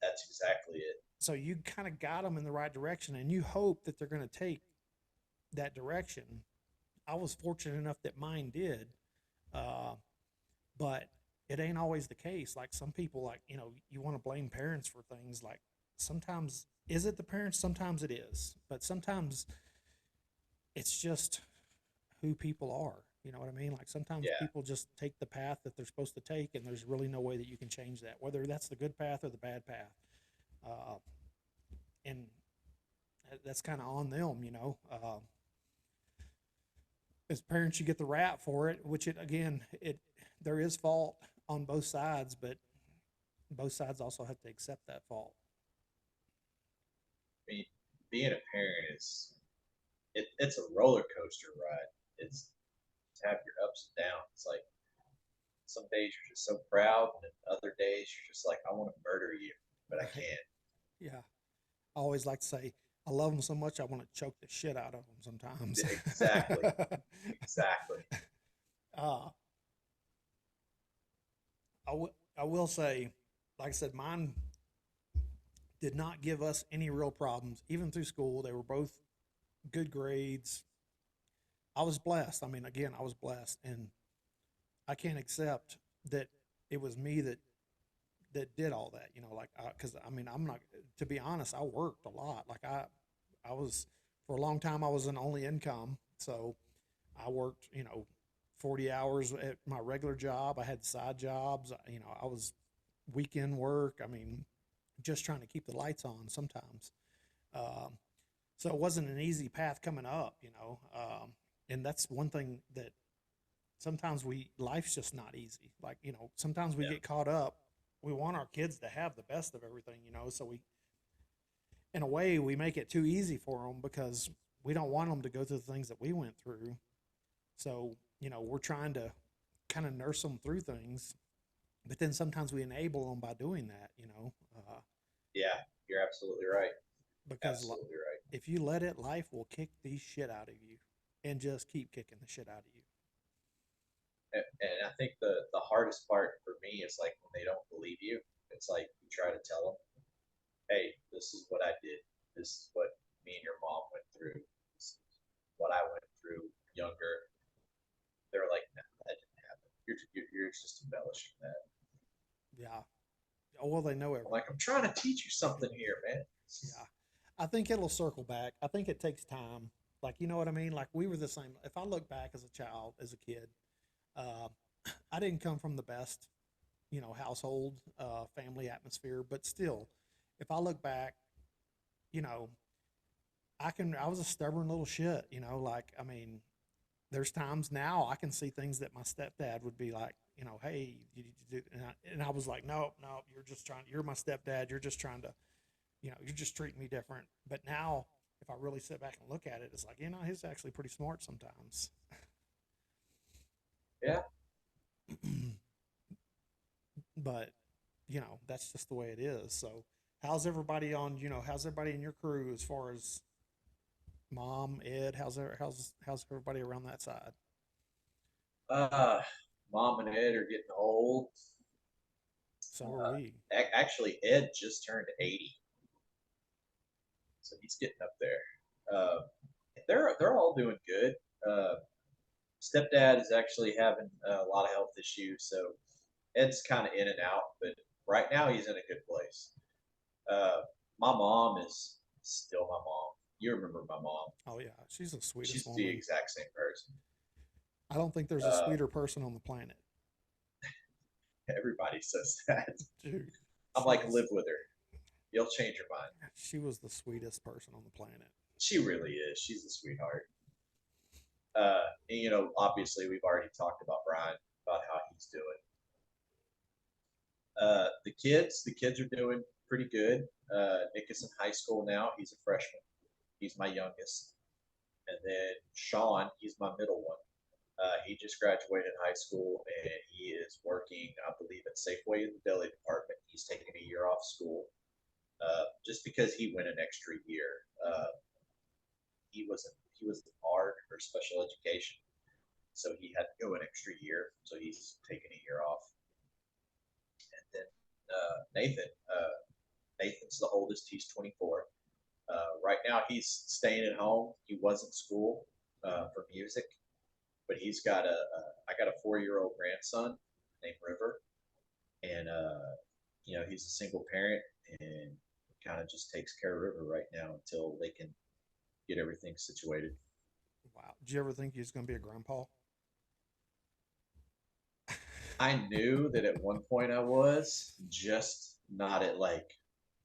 That's exactly it. So you kind of got them in the right direction and you hope that they're going to take that direction. I was fortunate enough that mine did. Uh, but it ain't always the case. Like some people, like, you want to blame parents for things. Like sometimes, is it the parents? Sometimes it is. But sometimes it's just who people are. You know what I mean? Like sometimes Yeah. people just take the path that they're supposed to take, and there's really no way that you can change that, whether that's the good path or the bad path. Uh, and that's kind of on them, as parents, you get the rap for it, which it again, there is fault on both sides, but both sides also have to accept that fault. I mean, being a parent it's a roller coaster ride. It's to have your ups and downs. It's like some days you're just so proud, and then other days you're just like, I want to murder you, but I Right? can't. Yeah. I always like to say, I love them so much I want to choke the shit out of them sometimes. Exactly. Exactly. uh, I will say, like I said, mine did not give us any real problems, even through school. They were both good grades. I was blessed. I mean, again, I was blessed, and I can't accept that it was me that did all that. Like because I mean, I'm not, to be honest. I worked a lot. Like I was, for a long time. I was an only income, so I worked 40 hours at my regular job. I had side jobs. I was weekend work. I mean, just trying to keep the lights on sometimes. Um, so it wasn't an easy path coming up. And that's one thing that sometimes life's just not easy. Like, sometimes we Yeah. get caught up. We want our kids to have the best of everything, so in a way, we make it too easy for them because we don't want them to go through the things that we went through. So, we're trying to kind of nurse them through things, but then sometimes we enable them by doing that, Yeah. You're absolutely right. because Absolutely right. if you let it, life will kick the shit out of you and just keep kicking the shit out of you. And I think the hardest part for me is like when they don't believe you. It's like you try to tell them, hey, this is what I did. This is what me and your mom went through. This is what I went through younger. They're like, no, that didn't happen. You're just embellishing that. Yeah. Oh, well, they know I'm everything. like, I'm trying to teach you something here, man. Yeah. I think it'll circle back. I think it takes time. Like, you know what I mean? Like, we were the same. If I look back as a child, as a kid, uh, I didn't come from the best, household, family atmosphere, but still, if I look back, you know, I was a stubborn little shit, like, I mean, there's times now I can see things that my stepdad would be like, hey, you need to do, and I was like, no, no, you're my stepdad. You're just trying to, you're just treating me different. But now, if I really sit back and look at it, it's like, he's actually pretty smart sometimes. Yeah. But, that's just the way it is. So, how's everybody in your crew as far as mom, Ed? How's everybody around that side? Uh, Mom and Ed are getting old. So are we. Actually, Ed just turned 80, so he's getting up there. They're all doing good. Uh, Stepdad is actually having a lot of health issues, so Ed's kind of in and out. But right now, he's in a good place. Uh, my mom is still my mom. You remember my mom? Oh yeah, she's the sweetest She's the woman. exact same person. I don't think there's a Uh, sweeter person on the planet. Everybody says that. Dude, I'm she like, was live with her. You'll change your mind. she was the sweetest person on the planet. She really is. She's a sweetheart. And, obviously, we've already talked about Brian, about how he's doing. The kids are doing pretty good. Nick is in high school now. He's a freshman. He's my youngest. And then Sean, he's my middle one. He just graduated high school and he is working, I believe, at Safeway in the deli department. He's taking a year off school just because he went an extra year. He was in art or special education, so he had to go an extra year. So he's taking a year off. And then Nathan's the oldest. He's 24. Right now, he's staying at home. He was in school for music, but I got a 4 year old grandson named River, and he's a single parent and kind of just takes care of River right now until they can get everything situated. Wow. Did you ever think you was going to be a grandpa? I knew that at one point I was, just not at like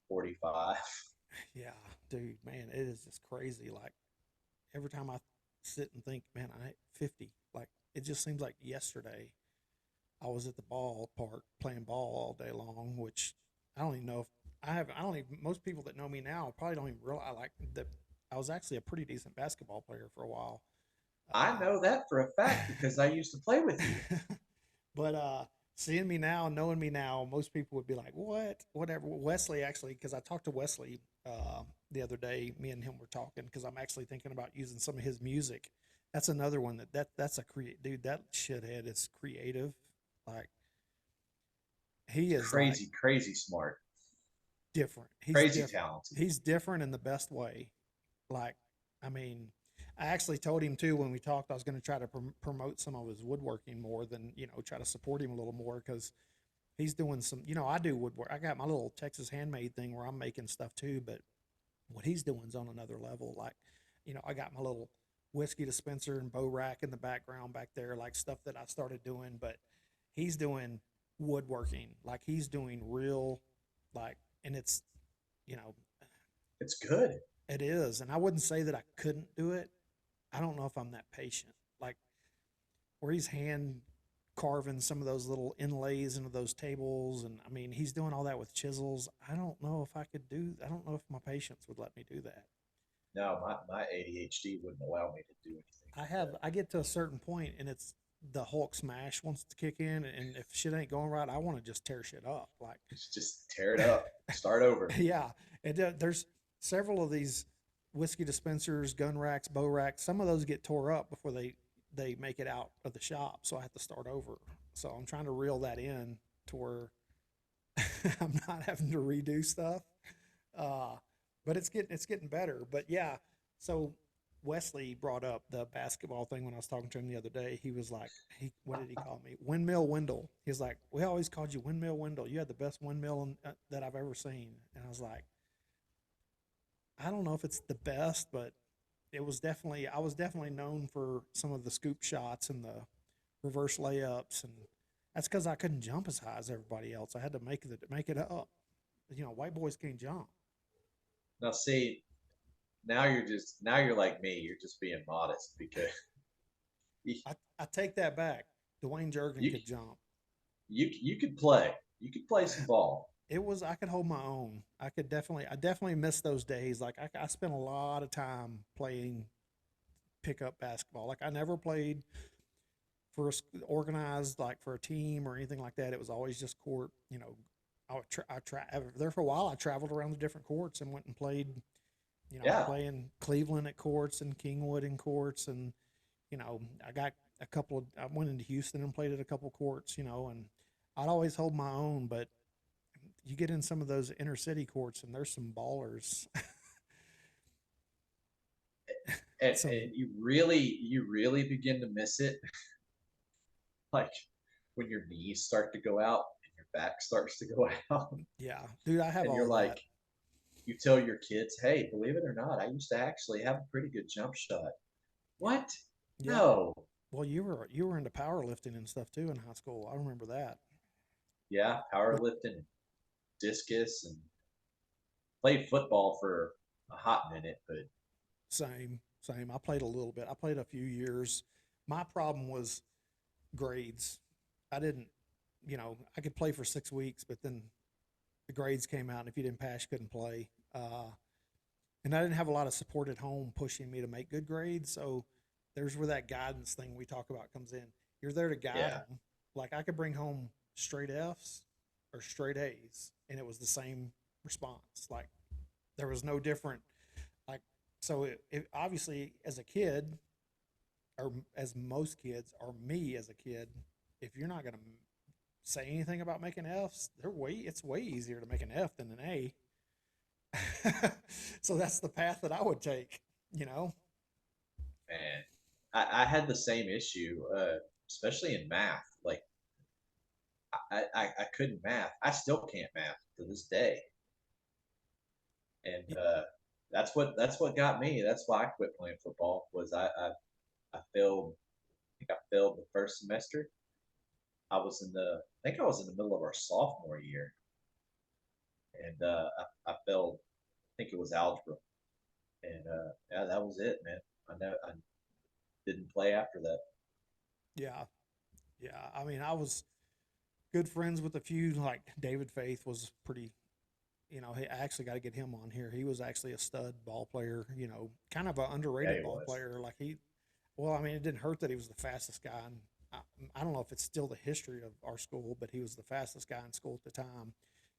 45. Yeah, dude, man, it is just crazy. Like every time I sit and think, man, I 50. Like it just seems like yesterday I was at the ballpark playing ball all day long, which I don't even know if I have. I don't even. Most people that know me now probably don't even realize like that. I was actually a pretty decent basketball player for a while. I know that for a Uh, fact because I used to play with you. but seeing me now, knowing me now, most people would be like, "What? Whatever." Wesley actually, because I talked to Wesley the other day. Me and him were talking because I'm actually thinking about using some of his music. That's another one that's a create dude. That shithead is creative. Like he is like Crazy, crazy smart, different. He's crazy different. talented. He's different in the best way. Like, I mean, I actually told him too when we talked I was going to try to promote some of his woodworking more than try to support him a little more because he's doing some. I do woodwork. I got my little Texas handmade thing where I'm making stuff too, but what he's doing is on another level. Like, I got my little whiskey dispenser and bow rack in the background back there, like stuff that I started doing, but he's doing woodworking. Like he's doing real, like, and it's, you know, It's good. it is. And I wouldn't say that I couldn't do it. I don't know if I'm that patient. Like where he's hand carving some of those little inlays into those tables. And I mean, he's doing all that with chisels. I don't know if I could I don't know if my patience would let me do that. No, my ADHD wouldn't allow me to do anything like that. I get to a certain point and it's the Hulk smash wants to kick in. And if shit ain't going right, I want to just tear shit up. Like, Just tear it up, start over. yeah. And there's several of these whiskey dispensers, gun racks, bow racks. Some of those get tore up before they make it out of the shop. So I have to start over. So I'm trying to reel that in to where I'm not having to redo stuff. Uh, but it's getting better. But yeah, so Wesley brought up the basketball thing when I was talking to him the other day. He was like, what did he call me? Windmill Wendell. He's like, we always called you Windmill Wendell. You had the best windmill that I've ever seen. And I was like, I don't know if it's the best, but I was definitely known for some of the scoop shots and the reverse layups, and that's because I couldn't jump as high as everybody else. I had to make it up. White boys can't jump. Now, see, now you're like me. You're just being modest because you I take that back. Dwayne Jergen you could jump. you could play. You could play some ball. I could hold my own. I definitely miss those days. Like I spent a lot of time playing pickup basketball. Like I never played for organized like for a team or anything like that. It was always just court. There for a while. I traveled around the different courts and went and played. I Yeah, play in Cleveland at courts and Kingwood in courts, and I got a couple of. I went into Houston and played at a couple courts. And I'd always hold my own, but you get in some of those inner city courts and there's some ballers. and some you really begin to miss it, like when your knees start to go out and your back starts to go out, Yeah, dude, I have and all you're of that. like, you tell your kids, "Hey, believe it or not, I used to actually have a pretty good jump shot." What? Yeah. No. Well, you were into powerlifting and stuff too in high school. I remember that. Yeah, What powerlifting, discus, and played football for a hot minute, but same. I played a little bit. I played a few years. My problem was grades. I didn't, I could play for 6 weeks, but then the grades came out, and if you didn't pass, you couldn't play. And I didn't have a lot of support at home pushing me to make good grades. So there's where that guidance thing we talk about comes in. You're there to guide yeah, them. Like I could bring home straight F's or straight A's, and it was the same response. Like there was no different. Like so, it obviously as a kid, or as most kids, or me as a kid, if you're not going to say anything about making F's, it's way easier to make an F than an A. So that's the path that I would take, you know? Man, I had the same issue, especially in math. Like I couldn't math. I still can't math to this day, and that's what got me. That's why I quit playing football. Was I failed. I think I failed the first semester. I think I was in the middle of our sophomore year, and I failed. I think it was algebra, and yeah, that was it, man. I didn't play after that. Yeah. Yeah. I mean, I was good friends with a few, like David Faith was pretty, I actually got to get him on here. He was actually a stud ball player, kind of an Yeah, underrated he ball was. player. Well, I mean, it didn't hurt that he was the fastest guy. And I don't know if it's still the history of our school, but he was the fastest guy in school at the time.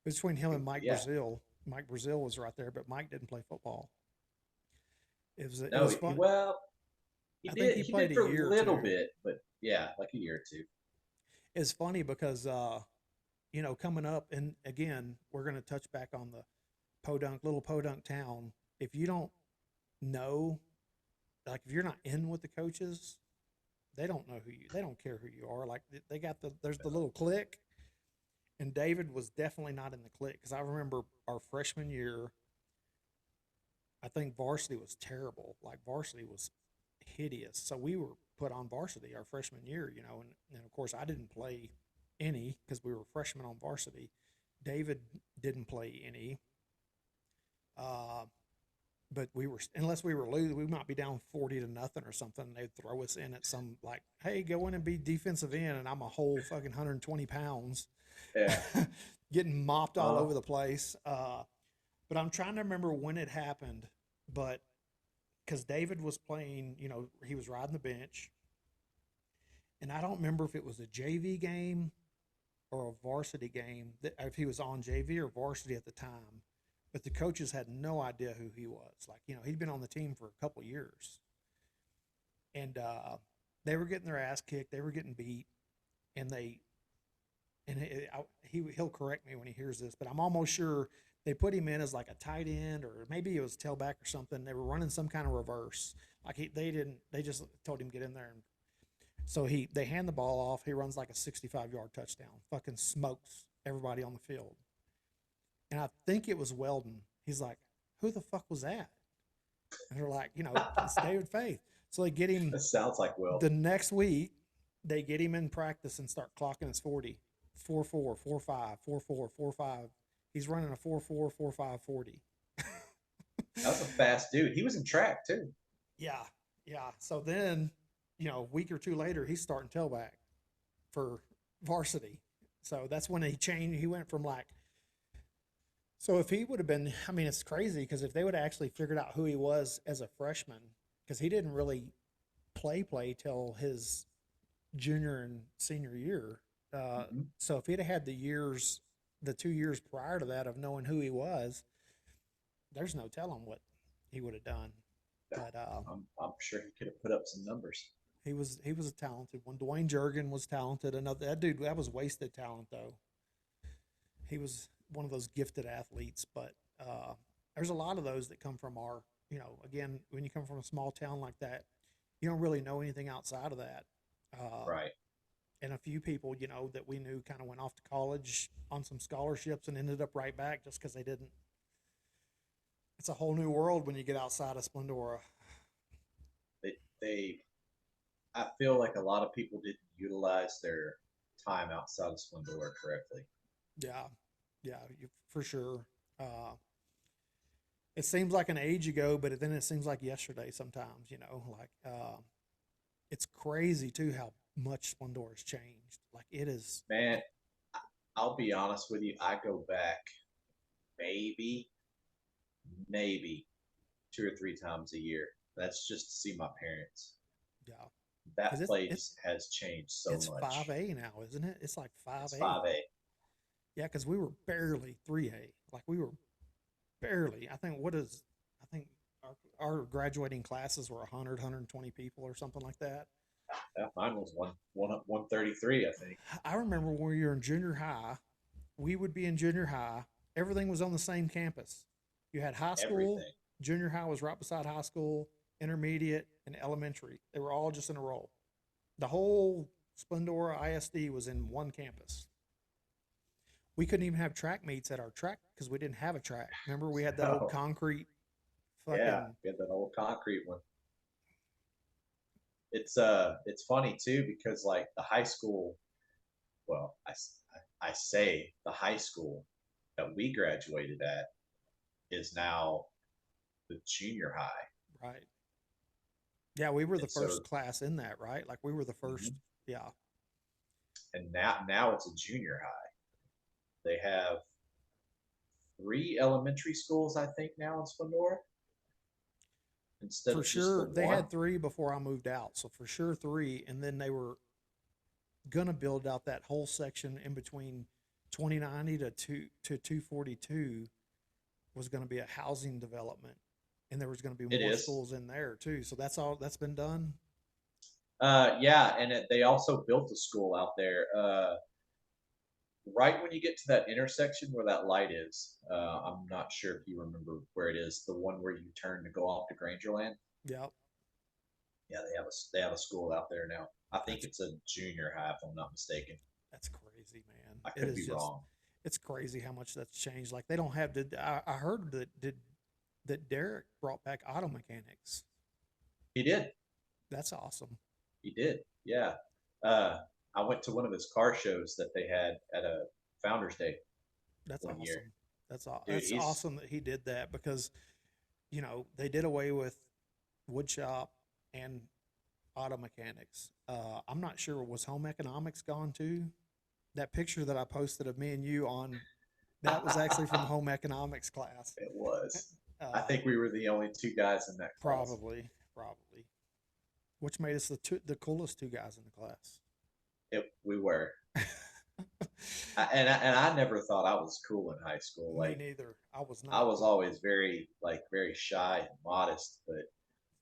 Between him and Mike Yeah. Brazil. Mike Brazil was right there, but Mike didn't play football. It No, was fun. well, he I think did. he He played did a for a year or little two. bit, but yeah, like a year or two. It's funny because coming up, and again, we're going to touch back on the little podunk town. If you don't know, like if you're not in with the coaches, they don't care who you are. Like they got there's the little clique, and David was definitely not in the clique because I remember our freshman year. I think varsity was terrible. Like varsity was hideous. So we were put on varsity our freshman year, and of course I didn't play any because we were freshmen on varsity. David didn't play any. Uh, but we were unless we were losing, we might be down 40-0 or something. They'd throw us in at some like, hey, go in and be defensive end, and I'm a whole fucking 120 pounds, Yeah. getting mopped all Uh, over the place. But I'm trying to remember when it happened, but because David was playing, he was riding the bench, and I don't remember if it was a JV game or a varsity game, if he was on JV or varsity at the time. But the coaches had no idea who he was. Like, he'd been on the team for a couple of years, and they were getting their ass kicked. They were getting beat, and he'll correct me when he hears this, but I'm almost sure they put him in as like a tight end, or maybe it was tailback or something. They were running some kind of reverse. Like they just told him get in there, and so they hand the ball off. He runs like a 65-yard touchdown, fucking smokes everybody on the field. And I think it was Weldon. He's like, who the fuck was that? And they're like, it's David Faith. So they get him that sounds like the Will. next week. They get him in practice and start clocking his 40, 4.4, 4.5, 4.4, 4.5. He's running a 4.4, 4.5, 40. That was a fast dude. He was in track too. Yeah, yeah. So then, a week or two later, he's starting tailback for varsity. So that's when he changed. He went from like, so if he would have been, I mean, it's crazy because if they would have actually figured out who he was as a freshman, because he didn't really play till his junior and senior year. Hmm. So if he'd have had the 2 years prior to that of knowing who he was, there's no telling what he would have done. But I'm sure he could have put up some numbers. he was a talented one. Dwayne Jurgen was talented. Another that dude that was wasted talent though. He was one of those gifted athletes, but there's a lot of those that come from our. Again, when you come from a small town like that, you don't really know anything outside of that. Uh, Right. and a few people, that we knew kind of went off to college on some scholarships and ended up right back just because they didn't. It's a whole new world when you get outside of Splendora. They I feel like a lot of people didn't utilize their time outside of Splendora correctly. Yeah, yeah, for sure. Uh, it seems like an age ago, but then it seems like yesterday sometimes, like it's crazy too how much Splendora's changed. Like it is, Man, I'll be honest with you. I go back maybe, maybe 2 or 3 times a year. That's just to see my parents. yeah, because That it's place has changed so it's much. 5A now, isn't it? It's like five It's A. 5A. Yeah, because we were barely 3A. Like we were barely. I think our graduating classes were 100, 120 people or something like that. Yeah, mine was 133, I think. I remember when we were in junior high, we would be in junior high. Everything was on the same campus. You had high school, Everything. junior high was right beside high school, intermediate, and elementary. They were all just in a row. The whole Splendora ISD was in one campus. We couldn't even have track meets at our track because we didn't have a track. Remember, we had that old Oh, concrete yeah, fucking. we had that old concrete one. It's funny too because like the high school, well, I say the high school that we graduated at is now the junior high, Right. Yeah, we were the and so first class in that, right? Like we were the first. mhm. Yeah. And now it's a junior high. They have three elementary schools, I think, now in Splendora instead For of just the sure, they one. had three before I moved out. So for sure, three. And then they were going to build out that whole section in between 2090 to 242 was going to be a housing development. And there was going to be It more is. schools in there too. So that's all that's been done. Yeah, and they also built a school out there. Right when you get to that intersection where that light is, I'm not sure if you remember where it is. The one where you turn to go off to Grangerland. Yep. Yeah, they have a school out there now. I think That's it's a junior high, if I'm not mistaken. that's crazy, man. I It could is be just wrong. it's crazy how much that's changed. Like they don't have did I heard that Derek brought back auto mechanics. He did. That's awesome. He did. Yeah. Uh, I went to one of his car shows that they had at a Founders Day That's one year. awesome. Dude, That's he's awesome that he did that because they did away with wood shop and auto mechanics. I'm not sure, was home economics gone too? That picture that I posted of me and you on that was actually from home economics class. it was. I Uh, think we were the only two guys in that class. probably, which made us the coolest two guys in the class. We were. And I never thought I was cool in high school. Me Like neither. I was I not was cool. always very shy and modest, but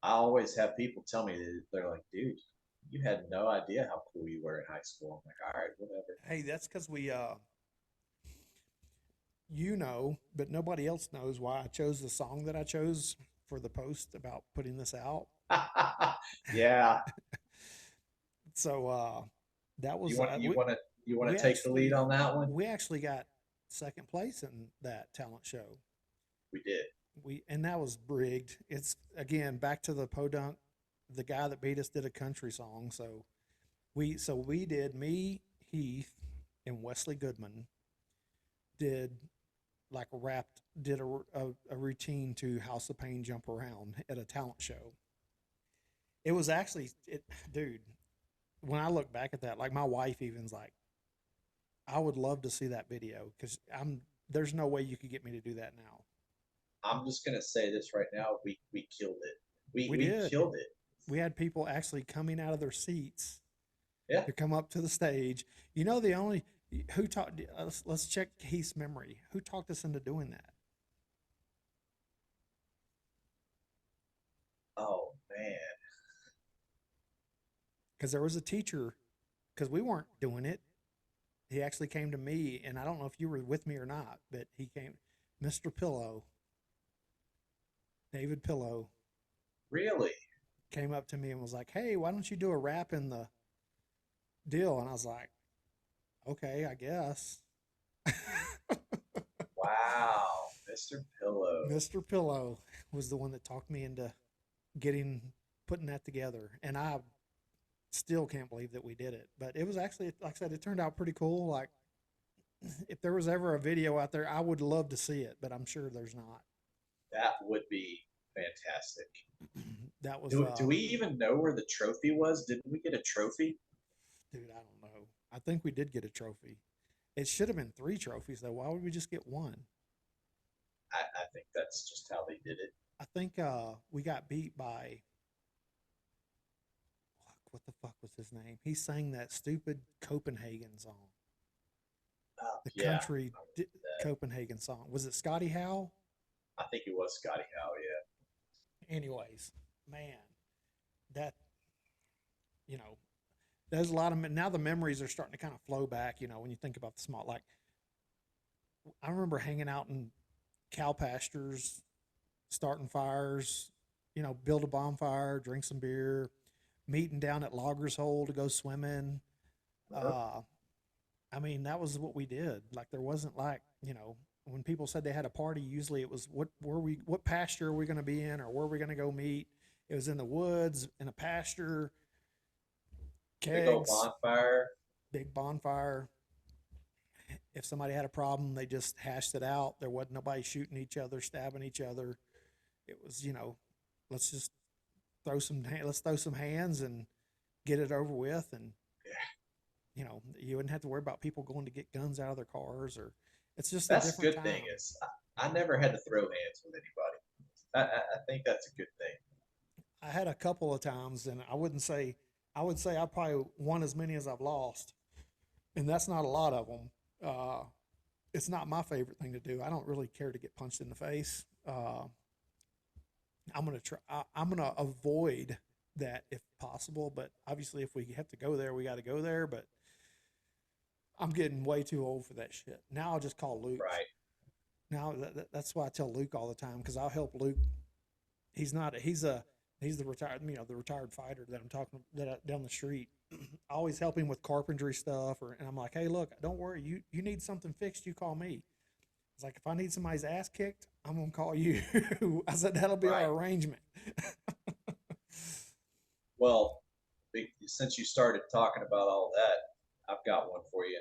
I always have people tell me that they're like, dude, you had no idea how cool you were in high school. I'm like, all right, whatever. Hey, that's because we but nobody else knows why I chose the song that I chose for the post about putting this out. Yeah. So that You was want you want to you want we to take the lead actually on that one? we actually got second place in that talent show. We did. We and that was rigged. It's again back to the podunk. The guy that beat us did a country song, so we did me, Heath, and Wesley Goodman did like rapped did a routine to House of Pain jump around at a talent show. It was actually dude. When I look back at that, like my wife even's like, I would love to see that video because there's no way you could get me to do that now. I'm just gonna say this right now. We killed it. We We did. killed it. We had people actually coming out of their seats Yeah. to come up to the stage. The only who talked. Let's check Heath's memory. Who talked us into doing that? Oh man. Because there was a teacher. Because we weren't doing it. He actually came to me, and I don't know if you were with me or not, but he came. Mr. Pillow, David Pillow, Really? came up to me and was like, "Hey, why don't you do a rap in the deal?" And I was like, "Okay, I guess." Wow, Mr. Pillow. Mr. Pillow was the one that talked me into getting putting that together, and I still can't believe that we did it. But it was actually, like I said, it turned out pretty cool. Like if there was ever a video out there, I would love to see it, but I'm sure there's not. That would be fantastic. That was, Do we even know where the trophy was? Didn't we get a trophy? dude, I don't know. I think we did get a trophy. It should have been three trophies though. Why would we just get one? I think that's just how they did it. I think we got beat by what the fuck was his name? He sang that stupid Copenhagen song. The Yeah, country Copenhagen song. Was it Scotty Howe? I think it was Scotty Howe. Yeah. Anyways, man, that, you know, there's a lot of, now the memories are starting to kind of flow back, when you think about the small, like, I remember hanging out in cow pastures, starting fires, build a bonfire, drink some beer, meeting down at Logger's Hole to go swimming. Uh-huh. Uh, I mean, that was what we did. Like, there wasn't like, when people said they had a party, usually it was what pasture are we going to be in, or where are we going to go meet? It was in the woods, in a pasture, Big old kegs, bonfire. big bonfire. If somebody had a problem, they just hashed it out. There wasn't nobody shooting each other, stabbing each other. It was, let's just let's throw some hands and get it over with. And, you wouldn't have to worry about people going to get guns out of their cars, or it's just a That's a different good thing time. is I never had to throw hands with anybody. I think that's a good thing. I had a couple of times, and I would say I probably won as many as I've lost, and that's not a lot of them. Uh, it's not my favorite thing to do. I don't really care to get punched in the face. I'm gonna try. I'm gonna avoid that if possible. But obviously, if we have to go there, we got to go there. But I'm getting way too old for that shit. Now I'll just call Luke. Right. Now that's why I tell Luke all the time, because I'll help Luke. He's not. He's the retired, the retired fighter that I'm talking down the street. I always help him with carpentry stuff, and I'm like, hey, look, don't worry. You need something fixed, you call me. It's like, if I need somebody's ass kicked, I'm gonna call you. I said that'll be Right. our arrangement. Well, since you started talking about all that, I've got one for you.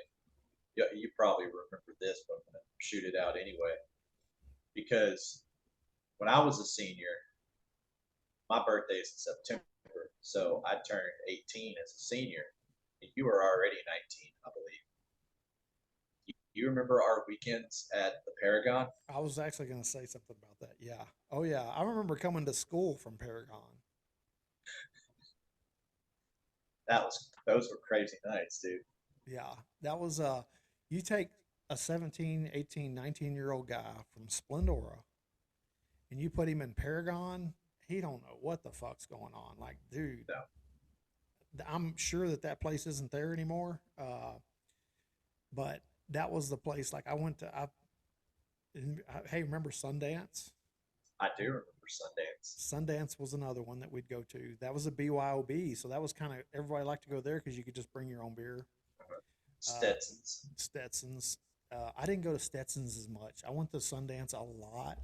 You probably remember this, but I'm going to shoot it out anyway. Because when I was a senior, my birthday is in September, so I turned 18 as a senior, and you were already 19, I believe. You remember our weekends at the Paragon? I was actually gonna say something about that. Yeah. Oh yeah. I remember coming to school from Paragon. Those were crazy nights, dude. Yeah. That was you take a 17, 18, 19-year-old guy from Splendora and you put him in Paragon, he don't know what the fuck's going on. Like, dude, No, I'm sure that place isn't there anymore. But that was the place. Like, I went to. Hey, remember Sundance? I do remember Sundance. Sundance was another one that we'd go to. That was a BYOB, so that was kind of, everybody liked to go there because you could just bring your own beer. Uh, Stetsons. Stetsons. I didn't go to Stetsons as much. I went to Sundance a lot,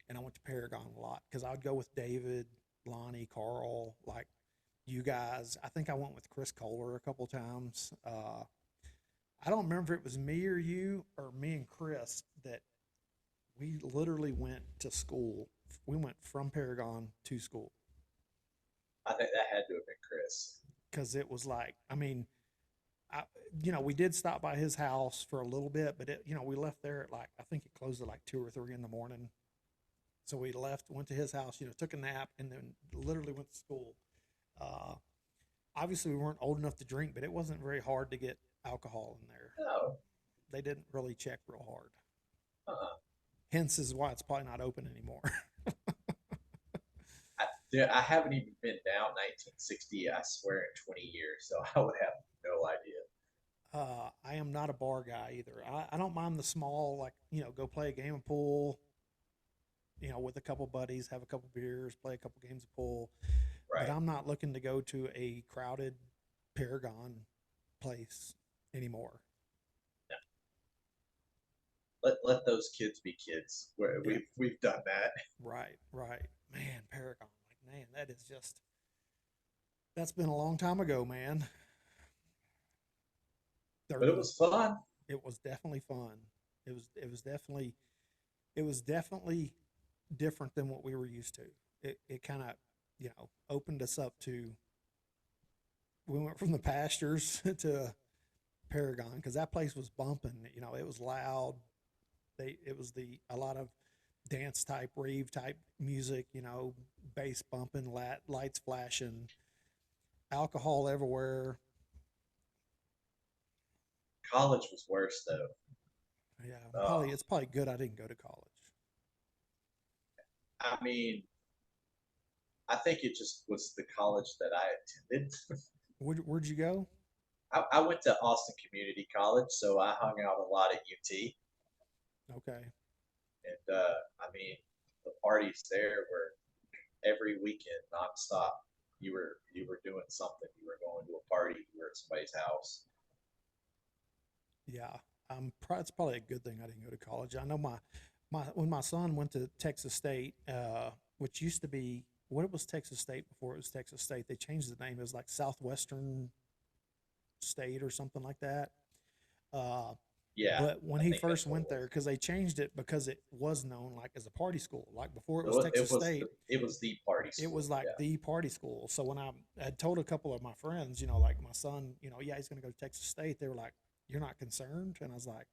and I went to Paragon a lot because I would go with David, Lonnie, Carl, like you guys. I think I went with Chris Kohler a couple times. I don't remember if it was me or you or me and Chris that we literally went to school. We went from Paragon to school I think that had to have been Chris. because it was like, I mean, I, we did stop by his house for a little bit, but we left there at like, I think it closed at like 2 or 3 in the morning. So we left, went to his house, took a nap, and then literally went to school. Uh, Obviously, we weren't old enough to drink, but it wasn't very hard to get alcohol in there. No. They didn't really check real hard. Uh-uh. Hence is why it's probably not open anymore. I haven't even been down 1960, I swear, in 20 years, so I would have no idea. I am not a bar guy either. I don't mind the small, like, go play a game of pool, with a couple buddies, have a couple beers, play a couple games of pool. But Right. I'm not looking to go to a crowded Paragon place anymore. No. Let those kids be kids. Yeah, We've done that. right, right. Man, Paragon, like, man, that's been a long time ago, man. But it 30, was fun. it was definitely fun. It was definitely different than what we were used to. It kind of, opened us up to, we went from the pastures to Paragon because that place was bumping. It was loud. It was a lot of dance type, rave type music. Bass bumping, lights flashing, alcohol everywhere. College was worse though. Yeah, Oh, it's probably good I didn't go to college. I mean, I think it just was the college that I attended. Where'd you go? I went to Austin Community College, so I hung out a lot at UT, Okay. and I mean, the parties there were every weekend nonstop. You were doing something. You were going to a party. You were at somebody's house. Yeah. It's probably a good thing I didn't go to college. I know my when my son went to Texas State, which used to be what it was Texas State before it was Texas State. They changed the name. It was like Southwestern State or something like that. Uh, Yeah, but when I he think that's first what it went there, was. because they changed it because it was known like as a party school. Like before it It was was Texas State, the party it school. was like Yeah. the party school. So when I had told a couple of my friends, like my son, yeah, he's going to go to Texas State, they were like, "You're not concerned?" And I was like,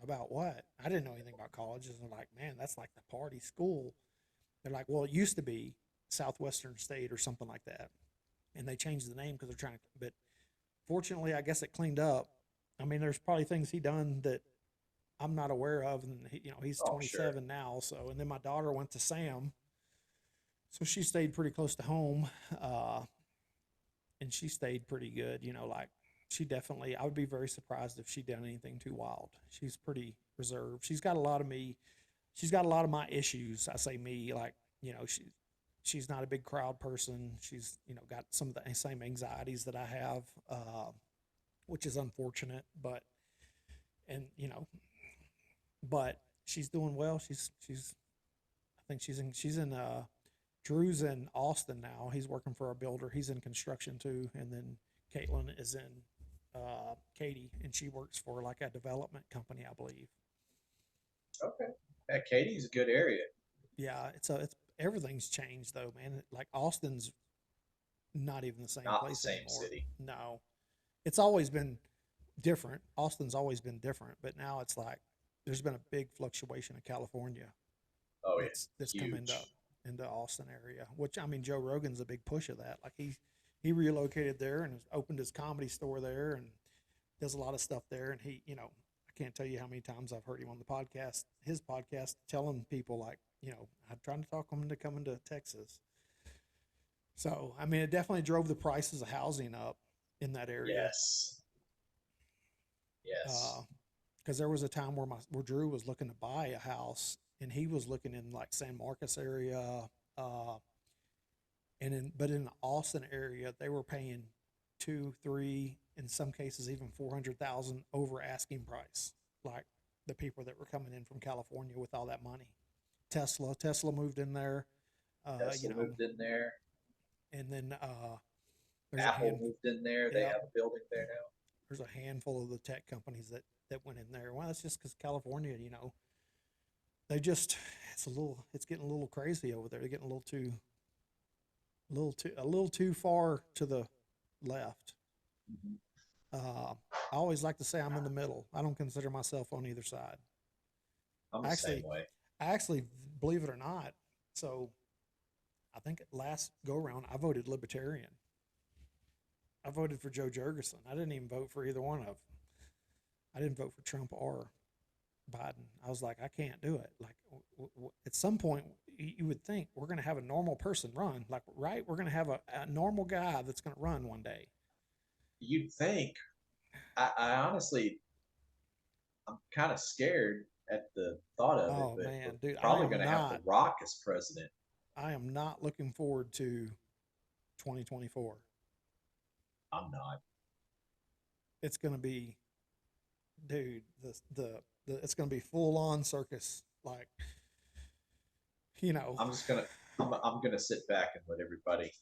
"About what?" I didn't know anything about colleges. And they're like, "Man, that's like the party school." They're like, "Well, it used to be Southwestern State or something like that," and they changed the name because they're trying to. But fortunately, I guess it cleaned up. I mean, there's probably things he done that I'm not aware of, and he's Oh, sure. 27 now. So, and then my daughter went to Sam, so she stayed pretty close to home, uh, and she stayed pretty good. Like she definitely, I would be very surprised if she done anything too wild. She's pretty reserved. She's got a lot of me. She's got a lot of my issues. I say me, like she's not a big crowd person. She's got some of the same anxieties that I have, which is unfortunate. But and but she's doing well. She's I think she's in Drew's in Austin now. He's working for a builder. He's in construction too. And then Caitlin is in Katie, and she works for like a development company, I believe. Okay. Yeah, Katie's a good area. Yeah, it's everything's changed though, man. Like Austin's not even the same Not the place same anymore. city. No, it's always been different. Austin's always been different, but now it's like there's been a big fluctuation in California Oh yeah, that's come huge. into Austin area. Which I mean, Joe Rogan's a big push of that. Like he relocated there and has opened his comedy store there and does a lot of stuff there. And I can't tell you how many times I've heard him on his podcast, telling people like, I'm trying to talk them into coming to Texas. So I mean, it definitely drove the prices of housing up in that area. Yes. Yes. Because there was a time where Drew was looking to buy a house, and he was looking in like San Marcos area, uh, but in the Austin area, they were paying two, three, in some cases even 400,000 over asking price. Like the people that were coming in from California with all that money. Tesla moved in there, uh, you Tesla know, moved in there. and then there's a Apple hand, moved in there. They yeah, have a building there now. there's a handful of the tech companies that went in there. Well, that's just because California, they just it's getting a little crazy over there. They're getting a little too far to the left. Mhm. I always like to say I'm in the middle. I don't consider myself on either side. I'm the same Actually, way. I actually believe it or not. So I think last go around I voted Libertarian. I voted for Joe Jurgensen. I didn't even vote for either one of them. I didn't vote for Trump or Biden. I was like, I can't do it. Like, at some point, you would think we're going to have a normal person run. Like, right? We're going to have a normal guy that's going to run one day. You'd think. I honestly, I'm kind of scared at the thought of it, Oh but we're man, dude, probably going to have The Rock as president. I am not looking forward to 2024. I'm not. It's going to be, dude, it's going to be full on circus. Like, you know, I'm just gonna. I'm gonna sit back and let everybody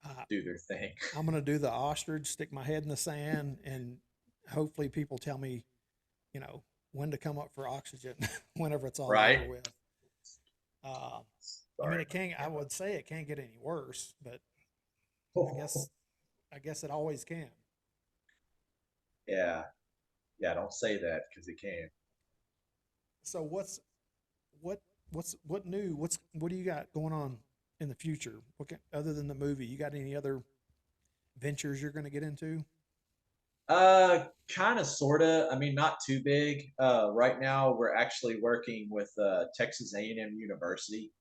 I, do their thing. I'm going to do the ostrich, stick my head in the sand, and hopefully people tell me, when to come up for oxygen whenever it's all Right. over with. Uh, I mean, Sorry, it my can't. I camera. would say it can't get any worse, but I guess Oh, I guess it always can. yeah. Yeah. Don't say that because it can. So what what new? What do you got going on in the future? Other than the movie, you got any other ventures you're going to get into? Kind of, sorta. I mean, not too big. Right now we're actually working with Texas A&M University.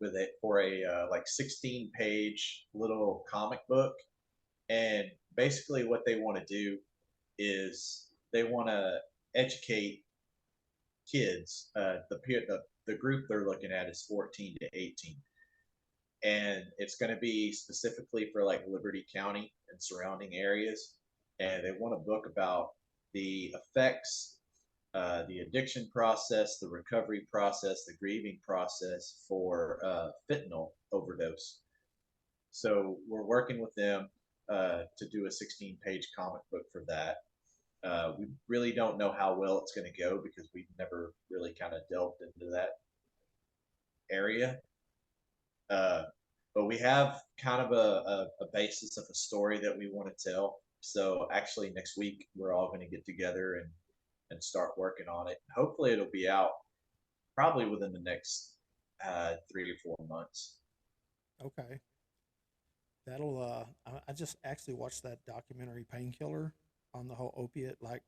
with it for a like 16 page little comic book. And basically, what they want to do is they want to educate kids. The group they're looking at is 14 to 18, and it's going to be specifically for like Liberty County and surrounding areas. And they want a book about the effects, the addiction process, the recovery process, the grieving process for fentanyl overdose. So we're working with them to do a 16-page comic book for that. We really don't know how well it's going to go because we've never really kind of delved into that area. Uh, but we have kind of a basis of a story that we want to tell. So actually, next week we're all going to get together and start working on it. Hopefully, it'll be out probably within the next 3 or 4 months. Okay. That'll I just actually watched that documentary Painkiller on the whole opiate like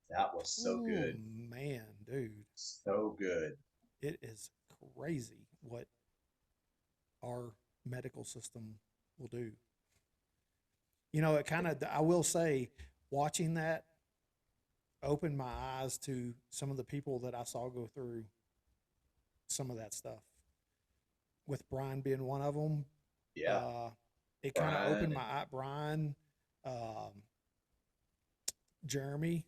That was so oh good, man, dude. so good. It is crazy what our medical system will do. You know, it kind of I will say watching that opened my eyes to some of the people that I saw go through some of that stuff. With Brian being one of them, Yeah, uh, it kind of Brian opened my and eye. Brian, um, Jeremy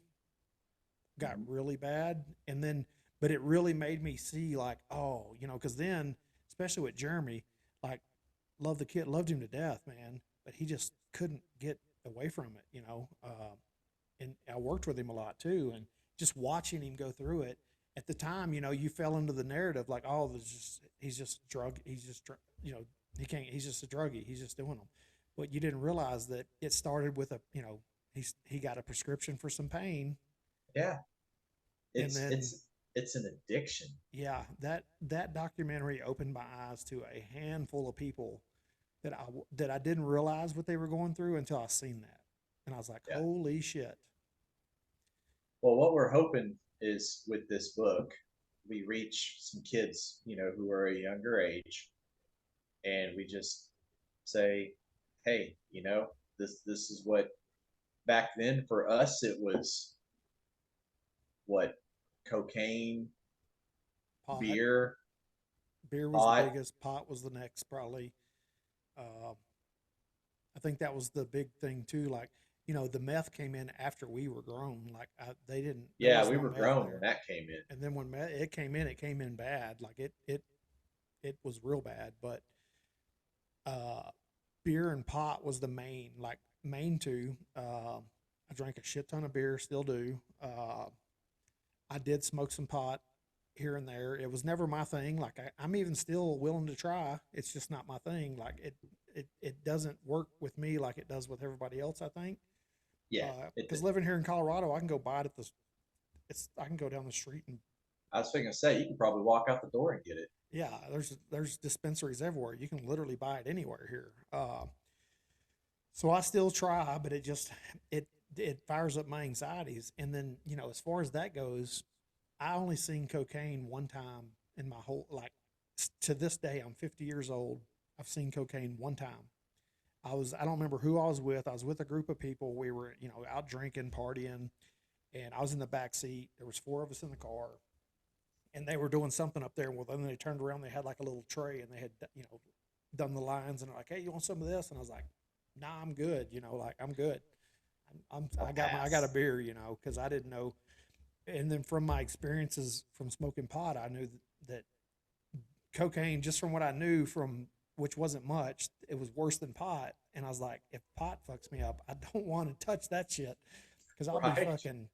got mhm. really bad, and then but it really made me see like, oh, you know, because then especially with Jeremy, like, loved the kid, loved him to death, man, but he just couldn't get away from it, you know. And I worked with him a lot too, and just watching him go through it. At the time, you know, you fell into the narrative like, oh, there's just he's just drug, you know, he can't, he's just a druggie, he's just doing them. But you didn't realize that it started with a, you know, he got a prescription for some pain, Yeah, and it's then it's it's an addiction. yeah, that documentary opened my eyes to a handful of people that I didn't realize what they were going through until I seen that, and I was like, Yeah. holy shit. Well, what we're hoping is with this book, we reach some kids, who are a younger age, and we just say, hey, this is what back then for us it was what cocaine, Pot, beer, beer was the pot. biggest, pot was the next probably. Uh, I think that was the big thing too. Like, you know, the meth came in after we were grown. Like, they didn't, there Yeah, was we no were meth grown when there. that came in. And then when it came in bad. Like it was real bad. But uh, beer and pot was the main, like main two. I drank a shit ton of beer, still do. I did smoke some pot here and there. It was never my thing. Like I'm even still willing to try. It's just not my thing. Like it doesn't work with me like it does with everybody else. I think Yeah, it because living here in Colorado, I can go buy it at the. It's I can go down the street and I was thinking to say you can probably walk out the door and get it. yeah, there's dispensaries everywhere. You can literally buy it anywhere here. So I still try, but it it fires up my anxieties. And then you know, as far as that goes, I only seen cocaine one time in my whole like to this day. I'm 50 years old. I've seen cocaine one time. I don't remember who I was with. I was with a group of people. We were you know out drinking, partying, and I was in the back seat. There was four of us in the car, and they were doing something up there. Well, then they turned around. They had like a little tray, and they had you know done the lines, and they're like, "Hey, you want some of this?" And I was like, "Nah, I'm good." You know, like I'm good. I'll I got a pass. beer. You know, because I didn't know. And then from my experiences from smoking pot, I knew that cocaine, just from what I knew from which wasn't much, it was worse than pot. And I was like, if pot fucks me up, I don't want to touch that shit because I'll be Right? fucking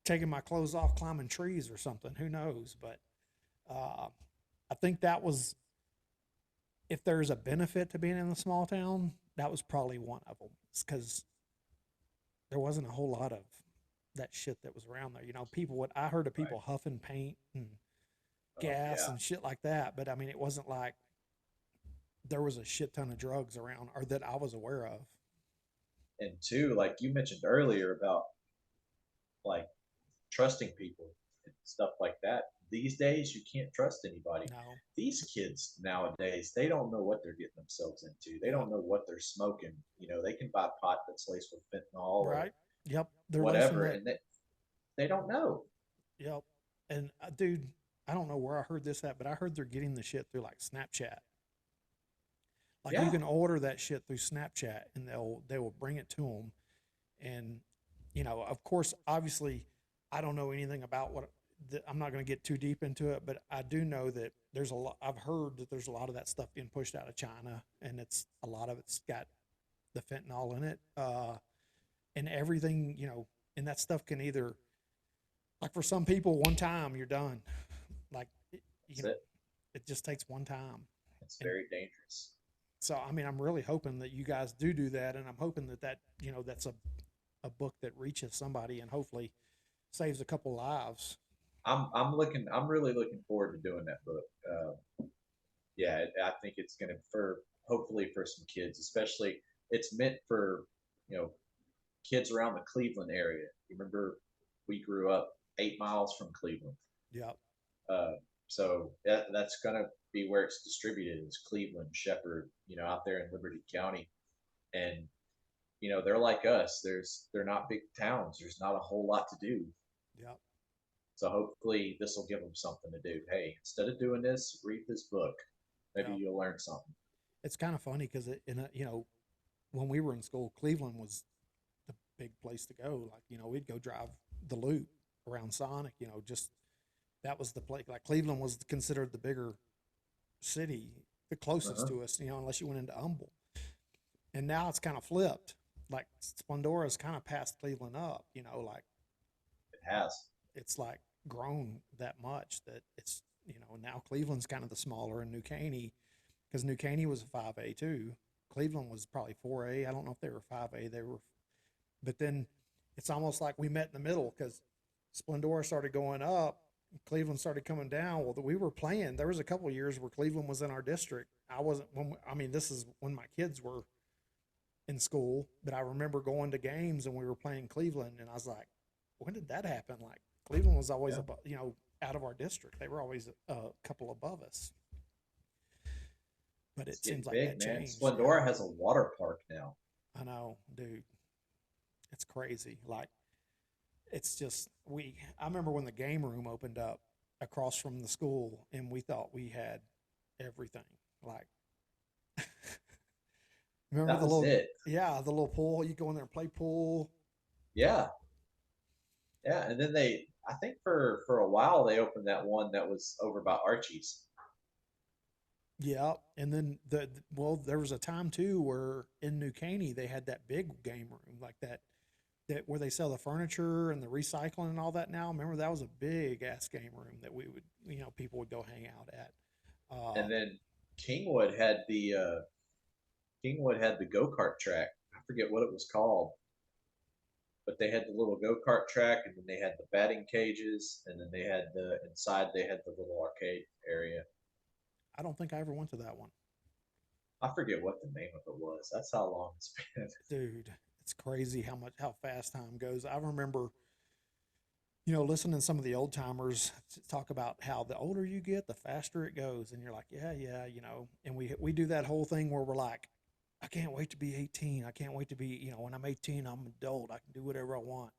taking my clothes off, climbing trees or something. Who knows? But uh, I think that was, if there's a benefit to being in a small town, that was probably one of them. Because there wasn't a whole lot of that shit that was around there. You know, people would, I heard of Right. people huffing paint and Oh gas yeah. and shit like that. But I mean, it wasn't like there was a shit ton of drugs around or that I was aware of. And two, like you mentioned earlier about like trusting people and stuff like that. these days you can't trust anybody. No. These kids nowadays, they don't know what they're getting themselves into. They Yep. don't know what they're smoking. They can buy pot that's laced with fentanyl or Right. Yep. They're lacing whatever, that. and they don't know. Yep. And dude, I don't know where I heard this at, but I heard they're getting the shit through like Snapchat. Like you Yeah, can order that shit through Snapchat, and they will bring it to them. And of course, obviously, I don't know anything about what. I'm not going to get too deep into it, but I do know that there's a lot. I've heard that there's a lot of that stuff being pushed out of China, and it's a lot of it's got the fentanyl in it, and everything. And that stuff can either, like, for some people, one time you're done. Like, you that's know, it. it just takes one time. It's And very dangerous. so, I mean, I'm really hoping that you guys do that, and I'm hoping that that's a book that reaches somebody and hopefully saves a couple lives. I'm really looking forward to doing that book. Yeah, I think it's gonna for hopefully for some kids, especially it's meant for you know kids around the Cleveland area. You remember we grew up 8 miles from Cleveland. Yep. Uh, so that's going to be where it's distributed is Cleveland, Shepherd, out there in Liberty County. And, they're like us. They're not big towns. There's not a whole lot to do. Yep. So hopefully this will give them something to do. Hey, instead of doing this, read this book. Maybe Yep. you'll learn something. It's kind of funny because when we were in school, Cleveland was the big place to go. Like, we'd go drive the loop around Sonic, just that was the place. Like, Cleveland was considered the bigger city, the closest Uh-huh. to us, unless you went into Humble. And now it's kind of flipped. Like, Splendora's kind of passed Cleveland up, like It has. it's like grown that much that it's, now Cleveland's kind of the smaller, and New Caney, because New Caney was a 5A too. Cleveland was probably 4A. I don't know if they were 5A. But then it's almost like we met in the middle because Splendora started going up, Cleveland started coming down. Well, we were playing. There was a couple of years where Cleveland was in our district. I wasn't I mean, this is when my kids were in school, but I remember going to games and we were playing Cleveland, and I was like, when did that happen? Like, Cleveland was always Yeah. above, out of our district. They were always a couple above us. But It's it getting seems like big, that man. changed. Yeah, Splendora has a water park now. I know, dude. It's crazy. Like, it's just I remember when the game room opened up across from the school, and we thought we had everything. Like, remember That the was little, it. yeah, the little pool. You go in there and play pool. Yeah. Yeah, and then I think for a while they opened that one that was over by Archie's. Yeah, and then well, there was a time too where in New Caney they had that big game room like that where they sell the furniture and the recycling and all that now. Remember, that was a big ass game room that we would, people would go hang out at. And then Kingwood had the go kart track. I forget what it was called, but they had the little go kart track, and then they had the batting cages, and then they had the inside they had the little arcade area. I don't think I ever went to that one. I forget what the name of it was. That's how long it's been. Dude, it's crazy how fast time goes. I remember, listening to some of the old timers talk about how the older you get, the faster it goes, and you're like, yeah, yeah, and we do that whole thing where we're like, I can't wait to be 18. I can't wait to be, when I'm 18, I'm an adult. I can do whatever I want.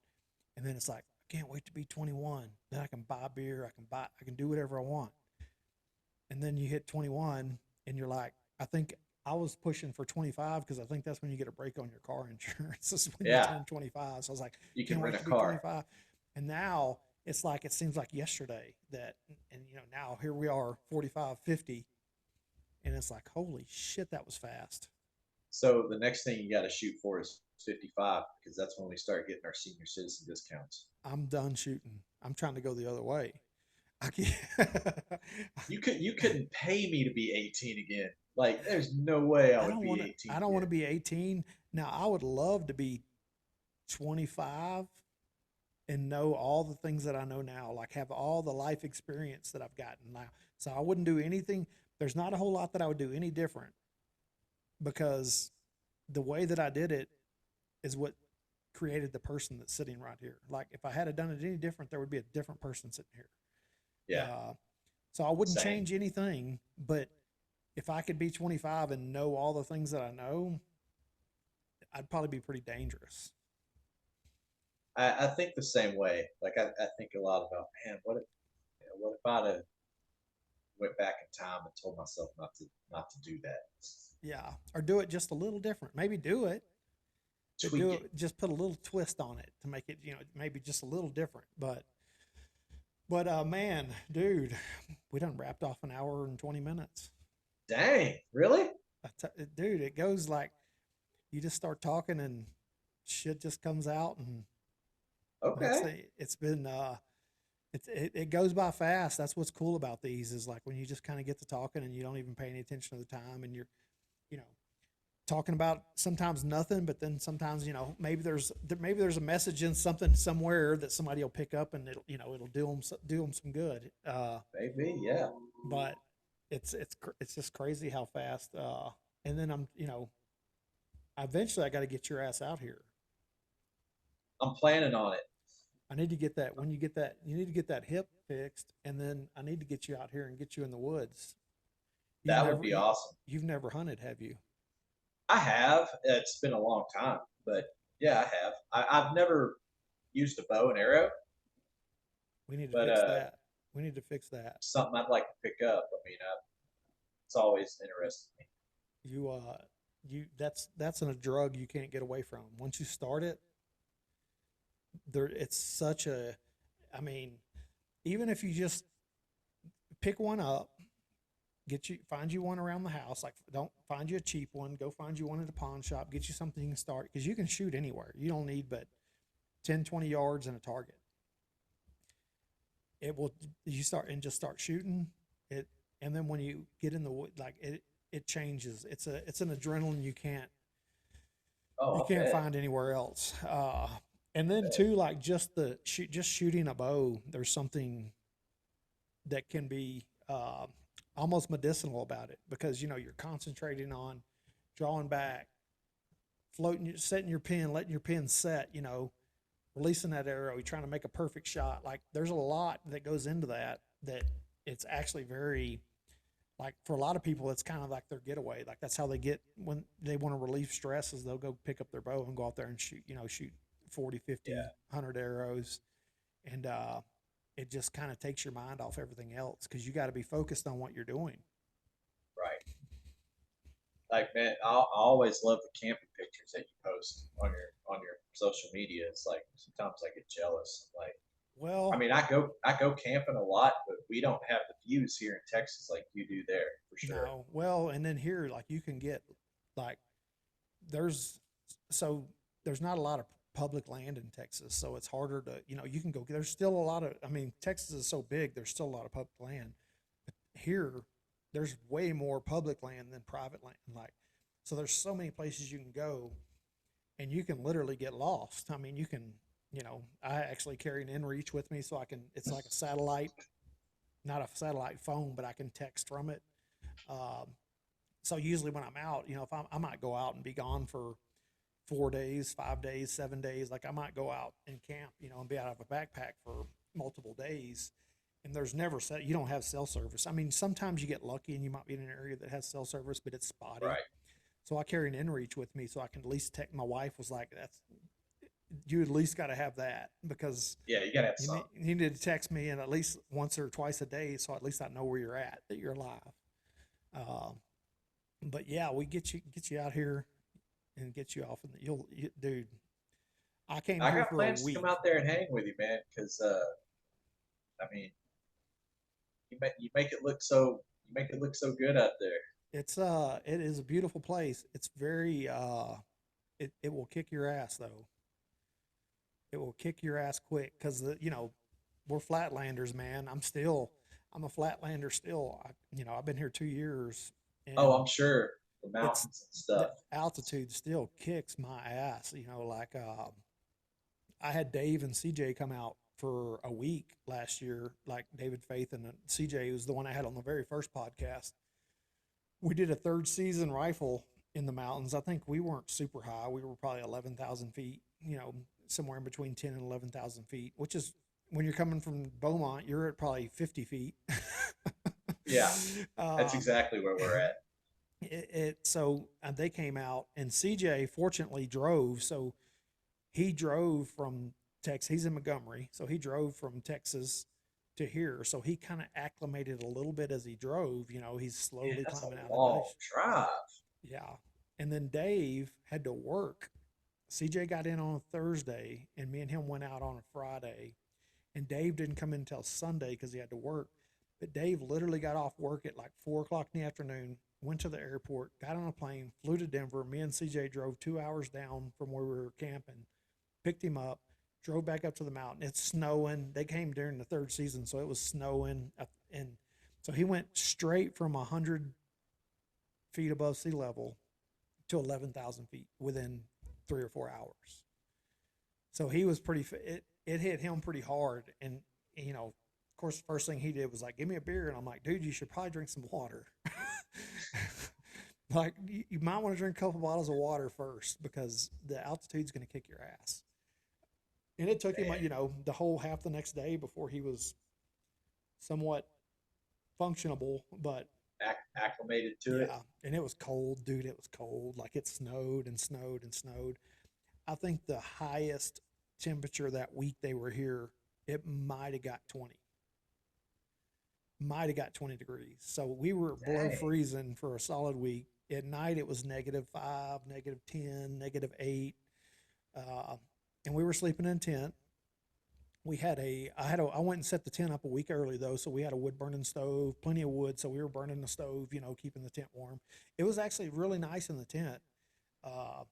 And then it's like, I can't wait to be 21. Then I can buy beer. I can do whatever I want. And then you hit 21 and you're like, I think I was pushing for 25 because I think that's when you get a break on your car insurance. This is when you Yeah, turn 25. So I was like, you can can't rent wait a to be car. 25. And now it's like, it seems like yesterday that, and now here we are 45, 50. And it's like, holy shit, that was fast. So the next thing you got to shoot for is 55 because that's when we start getting our senior citizen discounts. I'm done shooting. I'm trying to go the other way. I can't. You couldn't pay me to be 18 again. Like there's no way I I would don't be want to. 18 I don't want to again. be 18 now. I would love to be 25 and know all the things that I know now, like have all the life experience that I've gotten now. So I wouldn't do anything. There's not a whole lot that I would do any different because the way that I did it is what created the person that's sitting right here. Like if I had done it any different, there would be a different person sitting here. Yeah. Uh, so I wouldn't Same. change anything, but if I could be 25 and know all the things that I know, I'd probably be pretty dangerous. I think the same way. Like I think a lot about, man, what if I'd have went back in time and told myself not to do that. Yeah, or do it just a little different. Maybe do it, but Tweak do it. it just put a little twist on it to make it, maybe just a little different. But man, dude, we done wrapped off an hour and 20 minutes. Dang, really? Dude, it goes like you just start talking and shit just comes out, and next Okay. thing it's been it goes by fast. That's what's cool about these is like when you just kind of get to talking and you don't even pay any attention to the time, and you're you know talking about sometimes nothing, but then sometimes maybe there's a message in something somewhere that somebody will pick up, and it'll do them some good. Maybe, yeah. But it's just crazy how fast. And then eventually I got to get your ass out here. I'm planning on it. I need to get that when you get that you need to get that hip fixed, and then I need to get you out here and get you in the woods. You've That would never be you, awesome. you've never hunted, have you? I have. It's been a long time, but yeah, I have. I've never used a bow and arrow, We need to but fix that. We need to fix that. something I'd like to pick up. I mean, it's always interested me. You that's a drug you can't get away from. Once you start it, it's such a I mean, even if you just pick one up, find you one around the house, like don't find you a cheap one, go find you one at a pawn shop, get you something you can start because you can shoot anywhere. You don't need but 10, 20 yards and a target. It will you start and just start shooting it, and then when you get in the wood, like it changes. It's an adrenaline you Oh, I can't bet. find anywhere else. And I then bet. too, like just shooting a bow, there's something that can be almost medicinal about it because you're concentrating on drawing back, floating, setting your pin, letting your pin set. Releasing that arrow, you're trying to make a perfect shot. Like there's a lot that goes into that. That it's actually very like for a lot of people, it's kind of like their getaway. Like that's how they get when they want to relieve stress is they'll go pick up their bow and go out there and shoot 40, Yeah. 50, 100 arrows. And it just kind of takes your mind off everything else because you got to be focused on what you're doing. Right. Like, man, I always love the camping pictures that you post on your social media. It's like sometimes I get jealous. Like, I Well, mean, I go camping a lot, but we don't have the views here in Texas like you do there for sure. no. Well, and then here, like you can get like there's so there's not a lot of public land in Texas, so it's harder to you can go. There's still a lot of. I mean, Texas is so big. There's still a lot of public land. But here, there's way more public land than private land. Like, so there's so many places you can go, and you can literally get lost. I mean, you can. I actually carry an inReach with me, so I can. It's like a satellite, not a satellite phone, but I can text from it. Um, so usually when I'm out, if I might go out and be gone for 4 days, 5 days, 7 days. Like I might go out and camp, and be out of a backpack for multiple days. And there's never you don't have cell service. I mean, sometimes you get lucky and you might be in an area that has cell service, but it's spotty. Right. So I carry an inReach with me so I can at least text. My wife was like, "That's you at least got to have that because Yeah, you gotta have some. you need to text me and at least once or twice a day, so at least I know where you're at, that you're alive." Um, but yeah, we get you out here and get you off, and dude. I came I here got for a plans to come week. out there and hang with you, man. Because I mean, you make it look so good out there. It is a beautiful place. It's very it will kick your ass though. It will kick your ass quick because we're flatlanders, man. I'm a flatlander still. I've been here 2 years, Oh, and I'm sure the it's mountains and stuff. the altitude still kicks my ass. Like I had Dave and CJ come out for a week last year, like David Faith and CJ was the one I had on the very first podcast. We did a third season rifle in the mountains. I think we weren't super high. We were probably 11,000 feet, somewhere in between 10 and 11,000 feet, which is when you're coming from Beaumont, you're at probably 50 feet. Yeah, that's uh, exactly where we're at. so they came out, and CJ fortunately drove. So he drove from Texas. He's in Montgomery, so he drove from Texas to here. So he kind of acclimated a little bit as he drove. He's Man, slowly that's a climbing out of the long ice. drive. Yeah. And then Dave had to work. CJ got in on a Thursday, and me and him went out on a Friday. And Dave didn't come in until Sunday because he had to work. But Dave literally got off work at like 4 o'clock in the afternoon, went to the airport, got on a plane, flew to Denver. Me and CJ drove 2 hours down from where we were camping, picked him up, drove back up to the mountain. It's snowing. They came during the third season, so it was snowing. And so he went straight from 100 feet above sea level to 11,000 feet within 3 or 4 hours. So he was it hit him pretty hard. And, of course, the first thing he did was like, give me a beer. And I'm like, dude, you should probably drink some water. Like, you might want to drink a couple bottles of water first because the altitude's going to kick your ass. And it took him, Man, the whole half the next day before he was somewhat functionable. But acclimated to it. yeah, and it was cold, dude. It was cold. Like it snowed and snowed and snowed. I think the highest temperature that week they were here, it might have got 20. Might have got 20 degrees. So we were below Dang. freezing for a solid week. At night it was -5, -10, -8. Uh, and we were sleeping in a tent. I went and set the tent up a week early though, so we had a wood burning stove, plenty of wood, so we were burning the stove, keeping the tent warm. It was actually really nice in the tent. Uh,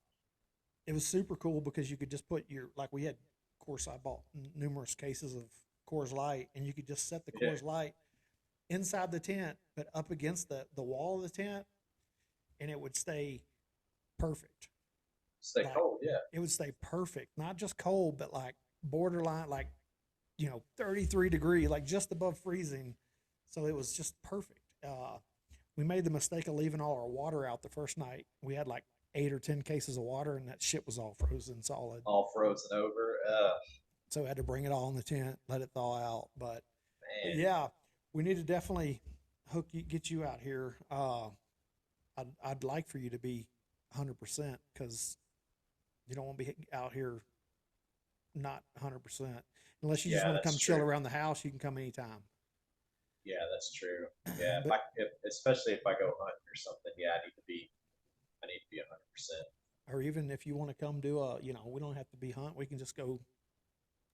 it was super cool because you could just put like we had, of course, I bought numerous cases of Coors Light, and you could just set the Yeah, Coors Light inside the tent, but up against the wall of the tent, and it would stay perfect. stay Like cold. Yeah, it would stay perfect, not just cold, but like borderline, like 33 degree, like just above freezing. So it was just perfect. We made the mistake of leaving all our water out the first night. We had like 8 or 10 cases of water, and that shit was all frozen solid. all frozen over. So I had to bring it all in the tent, let it thaw out. But Man, yeah, we need to definitely get you out here. I'd like for you to be 100% because you don't want to be out here not 100%. Unless you just yeah, want to that's come chill true. around the house, you can come anytime. Yeah, that's true. Yeah, But especially if I go hunting or something, yeah, I need to be 100%. or even if you want to come do we don't have to be hunt. We can just go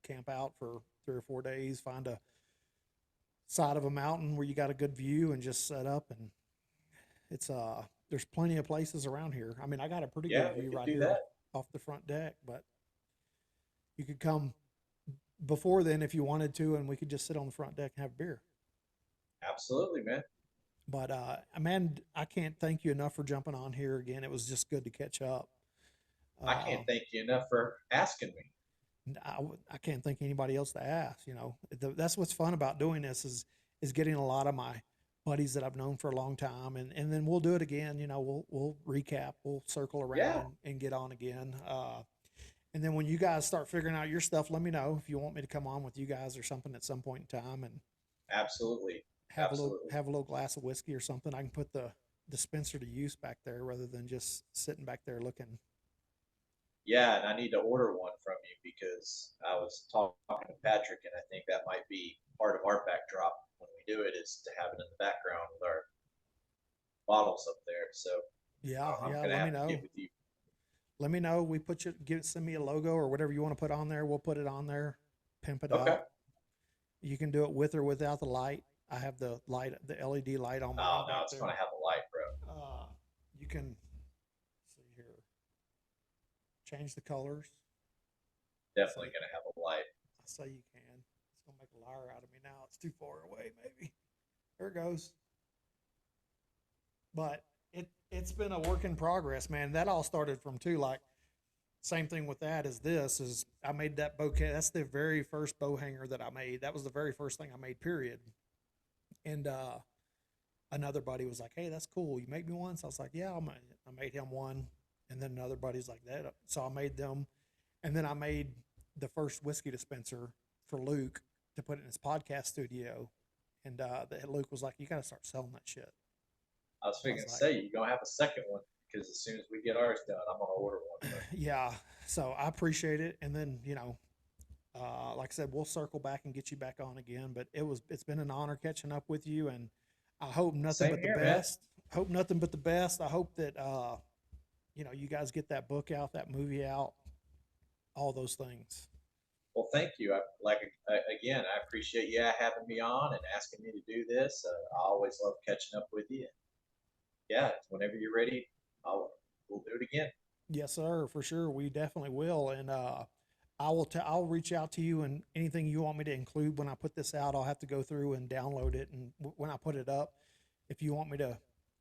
camp out for 3 or 4 days, find a side of a mountain where you got a good view and just set up. And it's there's plenty of places around here. I mean, I got a pretty good Yeah, we view could right do here that. off the front deck, but you could come before then if you wanted to, and we could just sit on the front deck and have beer. Absolutely, man. But man, I can't thank you enough for jumping on here again. It was just good to catch up. I Uh, can't thank you enough for asking me. I can't think anybody else to ask. That's what's fun about doing this is getting a lot of my buddies that I've known for a long time, and then we'll do it again. We'll recap, we'll circle around Yeah, and get on again. And then when you guys start figuring out your stuff, let me know if you want me to come on with you guys or something at some point in time and absolutely, have a little absolutely. have a little glass of whiskey or something. I can put the dispenser to use back there rather than just sitting back there looking. Yeah, and I need to order one from you because I was talking to Patrick, and I think that might be part of our backdrop when we do it is to have it in the background with our bottles up there. So Yeah, I'm yeah. gonna Let me have to get know. with you. Let me know. We put you send me a logo or whatever you want to put on there. We'll put it on there, pimp it Okay. up. You can do it with or without the light. I have the LED light on mine Oh no, back it's there. gonna have a light, bro. You can see here, change the colors. So Definitely gonna have a light. I say you can. It's gonna make a liar out of me now. It's too far away, maybe. There it goes. But it's been a work in progress, man. That all started from too like same thing with that as this is I made that bouquet. That's the very first bow hanger that I made. That was the very first thing I made, period. And another buddy was like, "Hey, that's cool. You make me one." So I was like, "Yeah, I made him one." And then another buddy's like that. So I made them, and then I made the first whiskey dispenser for Luke. to put it in his podcast studio. And Luke was like, "You got to start selling that shit." I was I figuring was to like, say you're gonna have a second one because as soon as we get ours done, I'm gonna order one. But "Yeah." So I appreciate it. And then like I said, we'll circle back and get you back on again. But it's been an honor catching up with you, and I hope nothing same but the here, man. best. Hope nothing but the best. I hope that you guys get that book out, that movie out, all those things. Well, thank you. Again, I appreciate you having me on and asking me to do this. I always love catching up with you. Yeah, whenever you're ready, we'll do it again. Yes, sir, for sure. We definitely will. And I'll reach out to you, and anything you want me to include when I put this out, I'll have to go through and download it. And when I put it up, if you want me to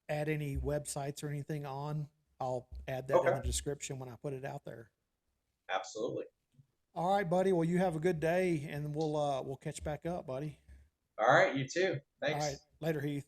add any websites or anything on, I'll add that in Okay, the description when I put it out there. absolutely. All right, buddy. Well, you have a good day, and we'll catch back up, buddy. All right, you too. All right, Thanks. later, Heath.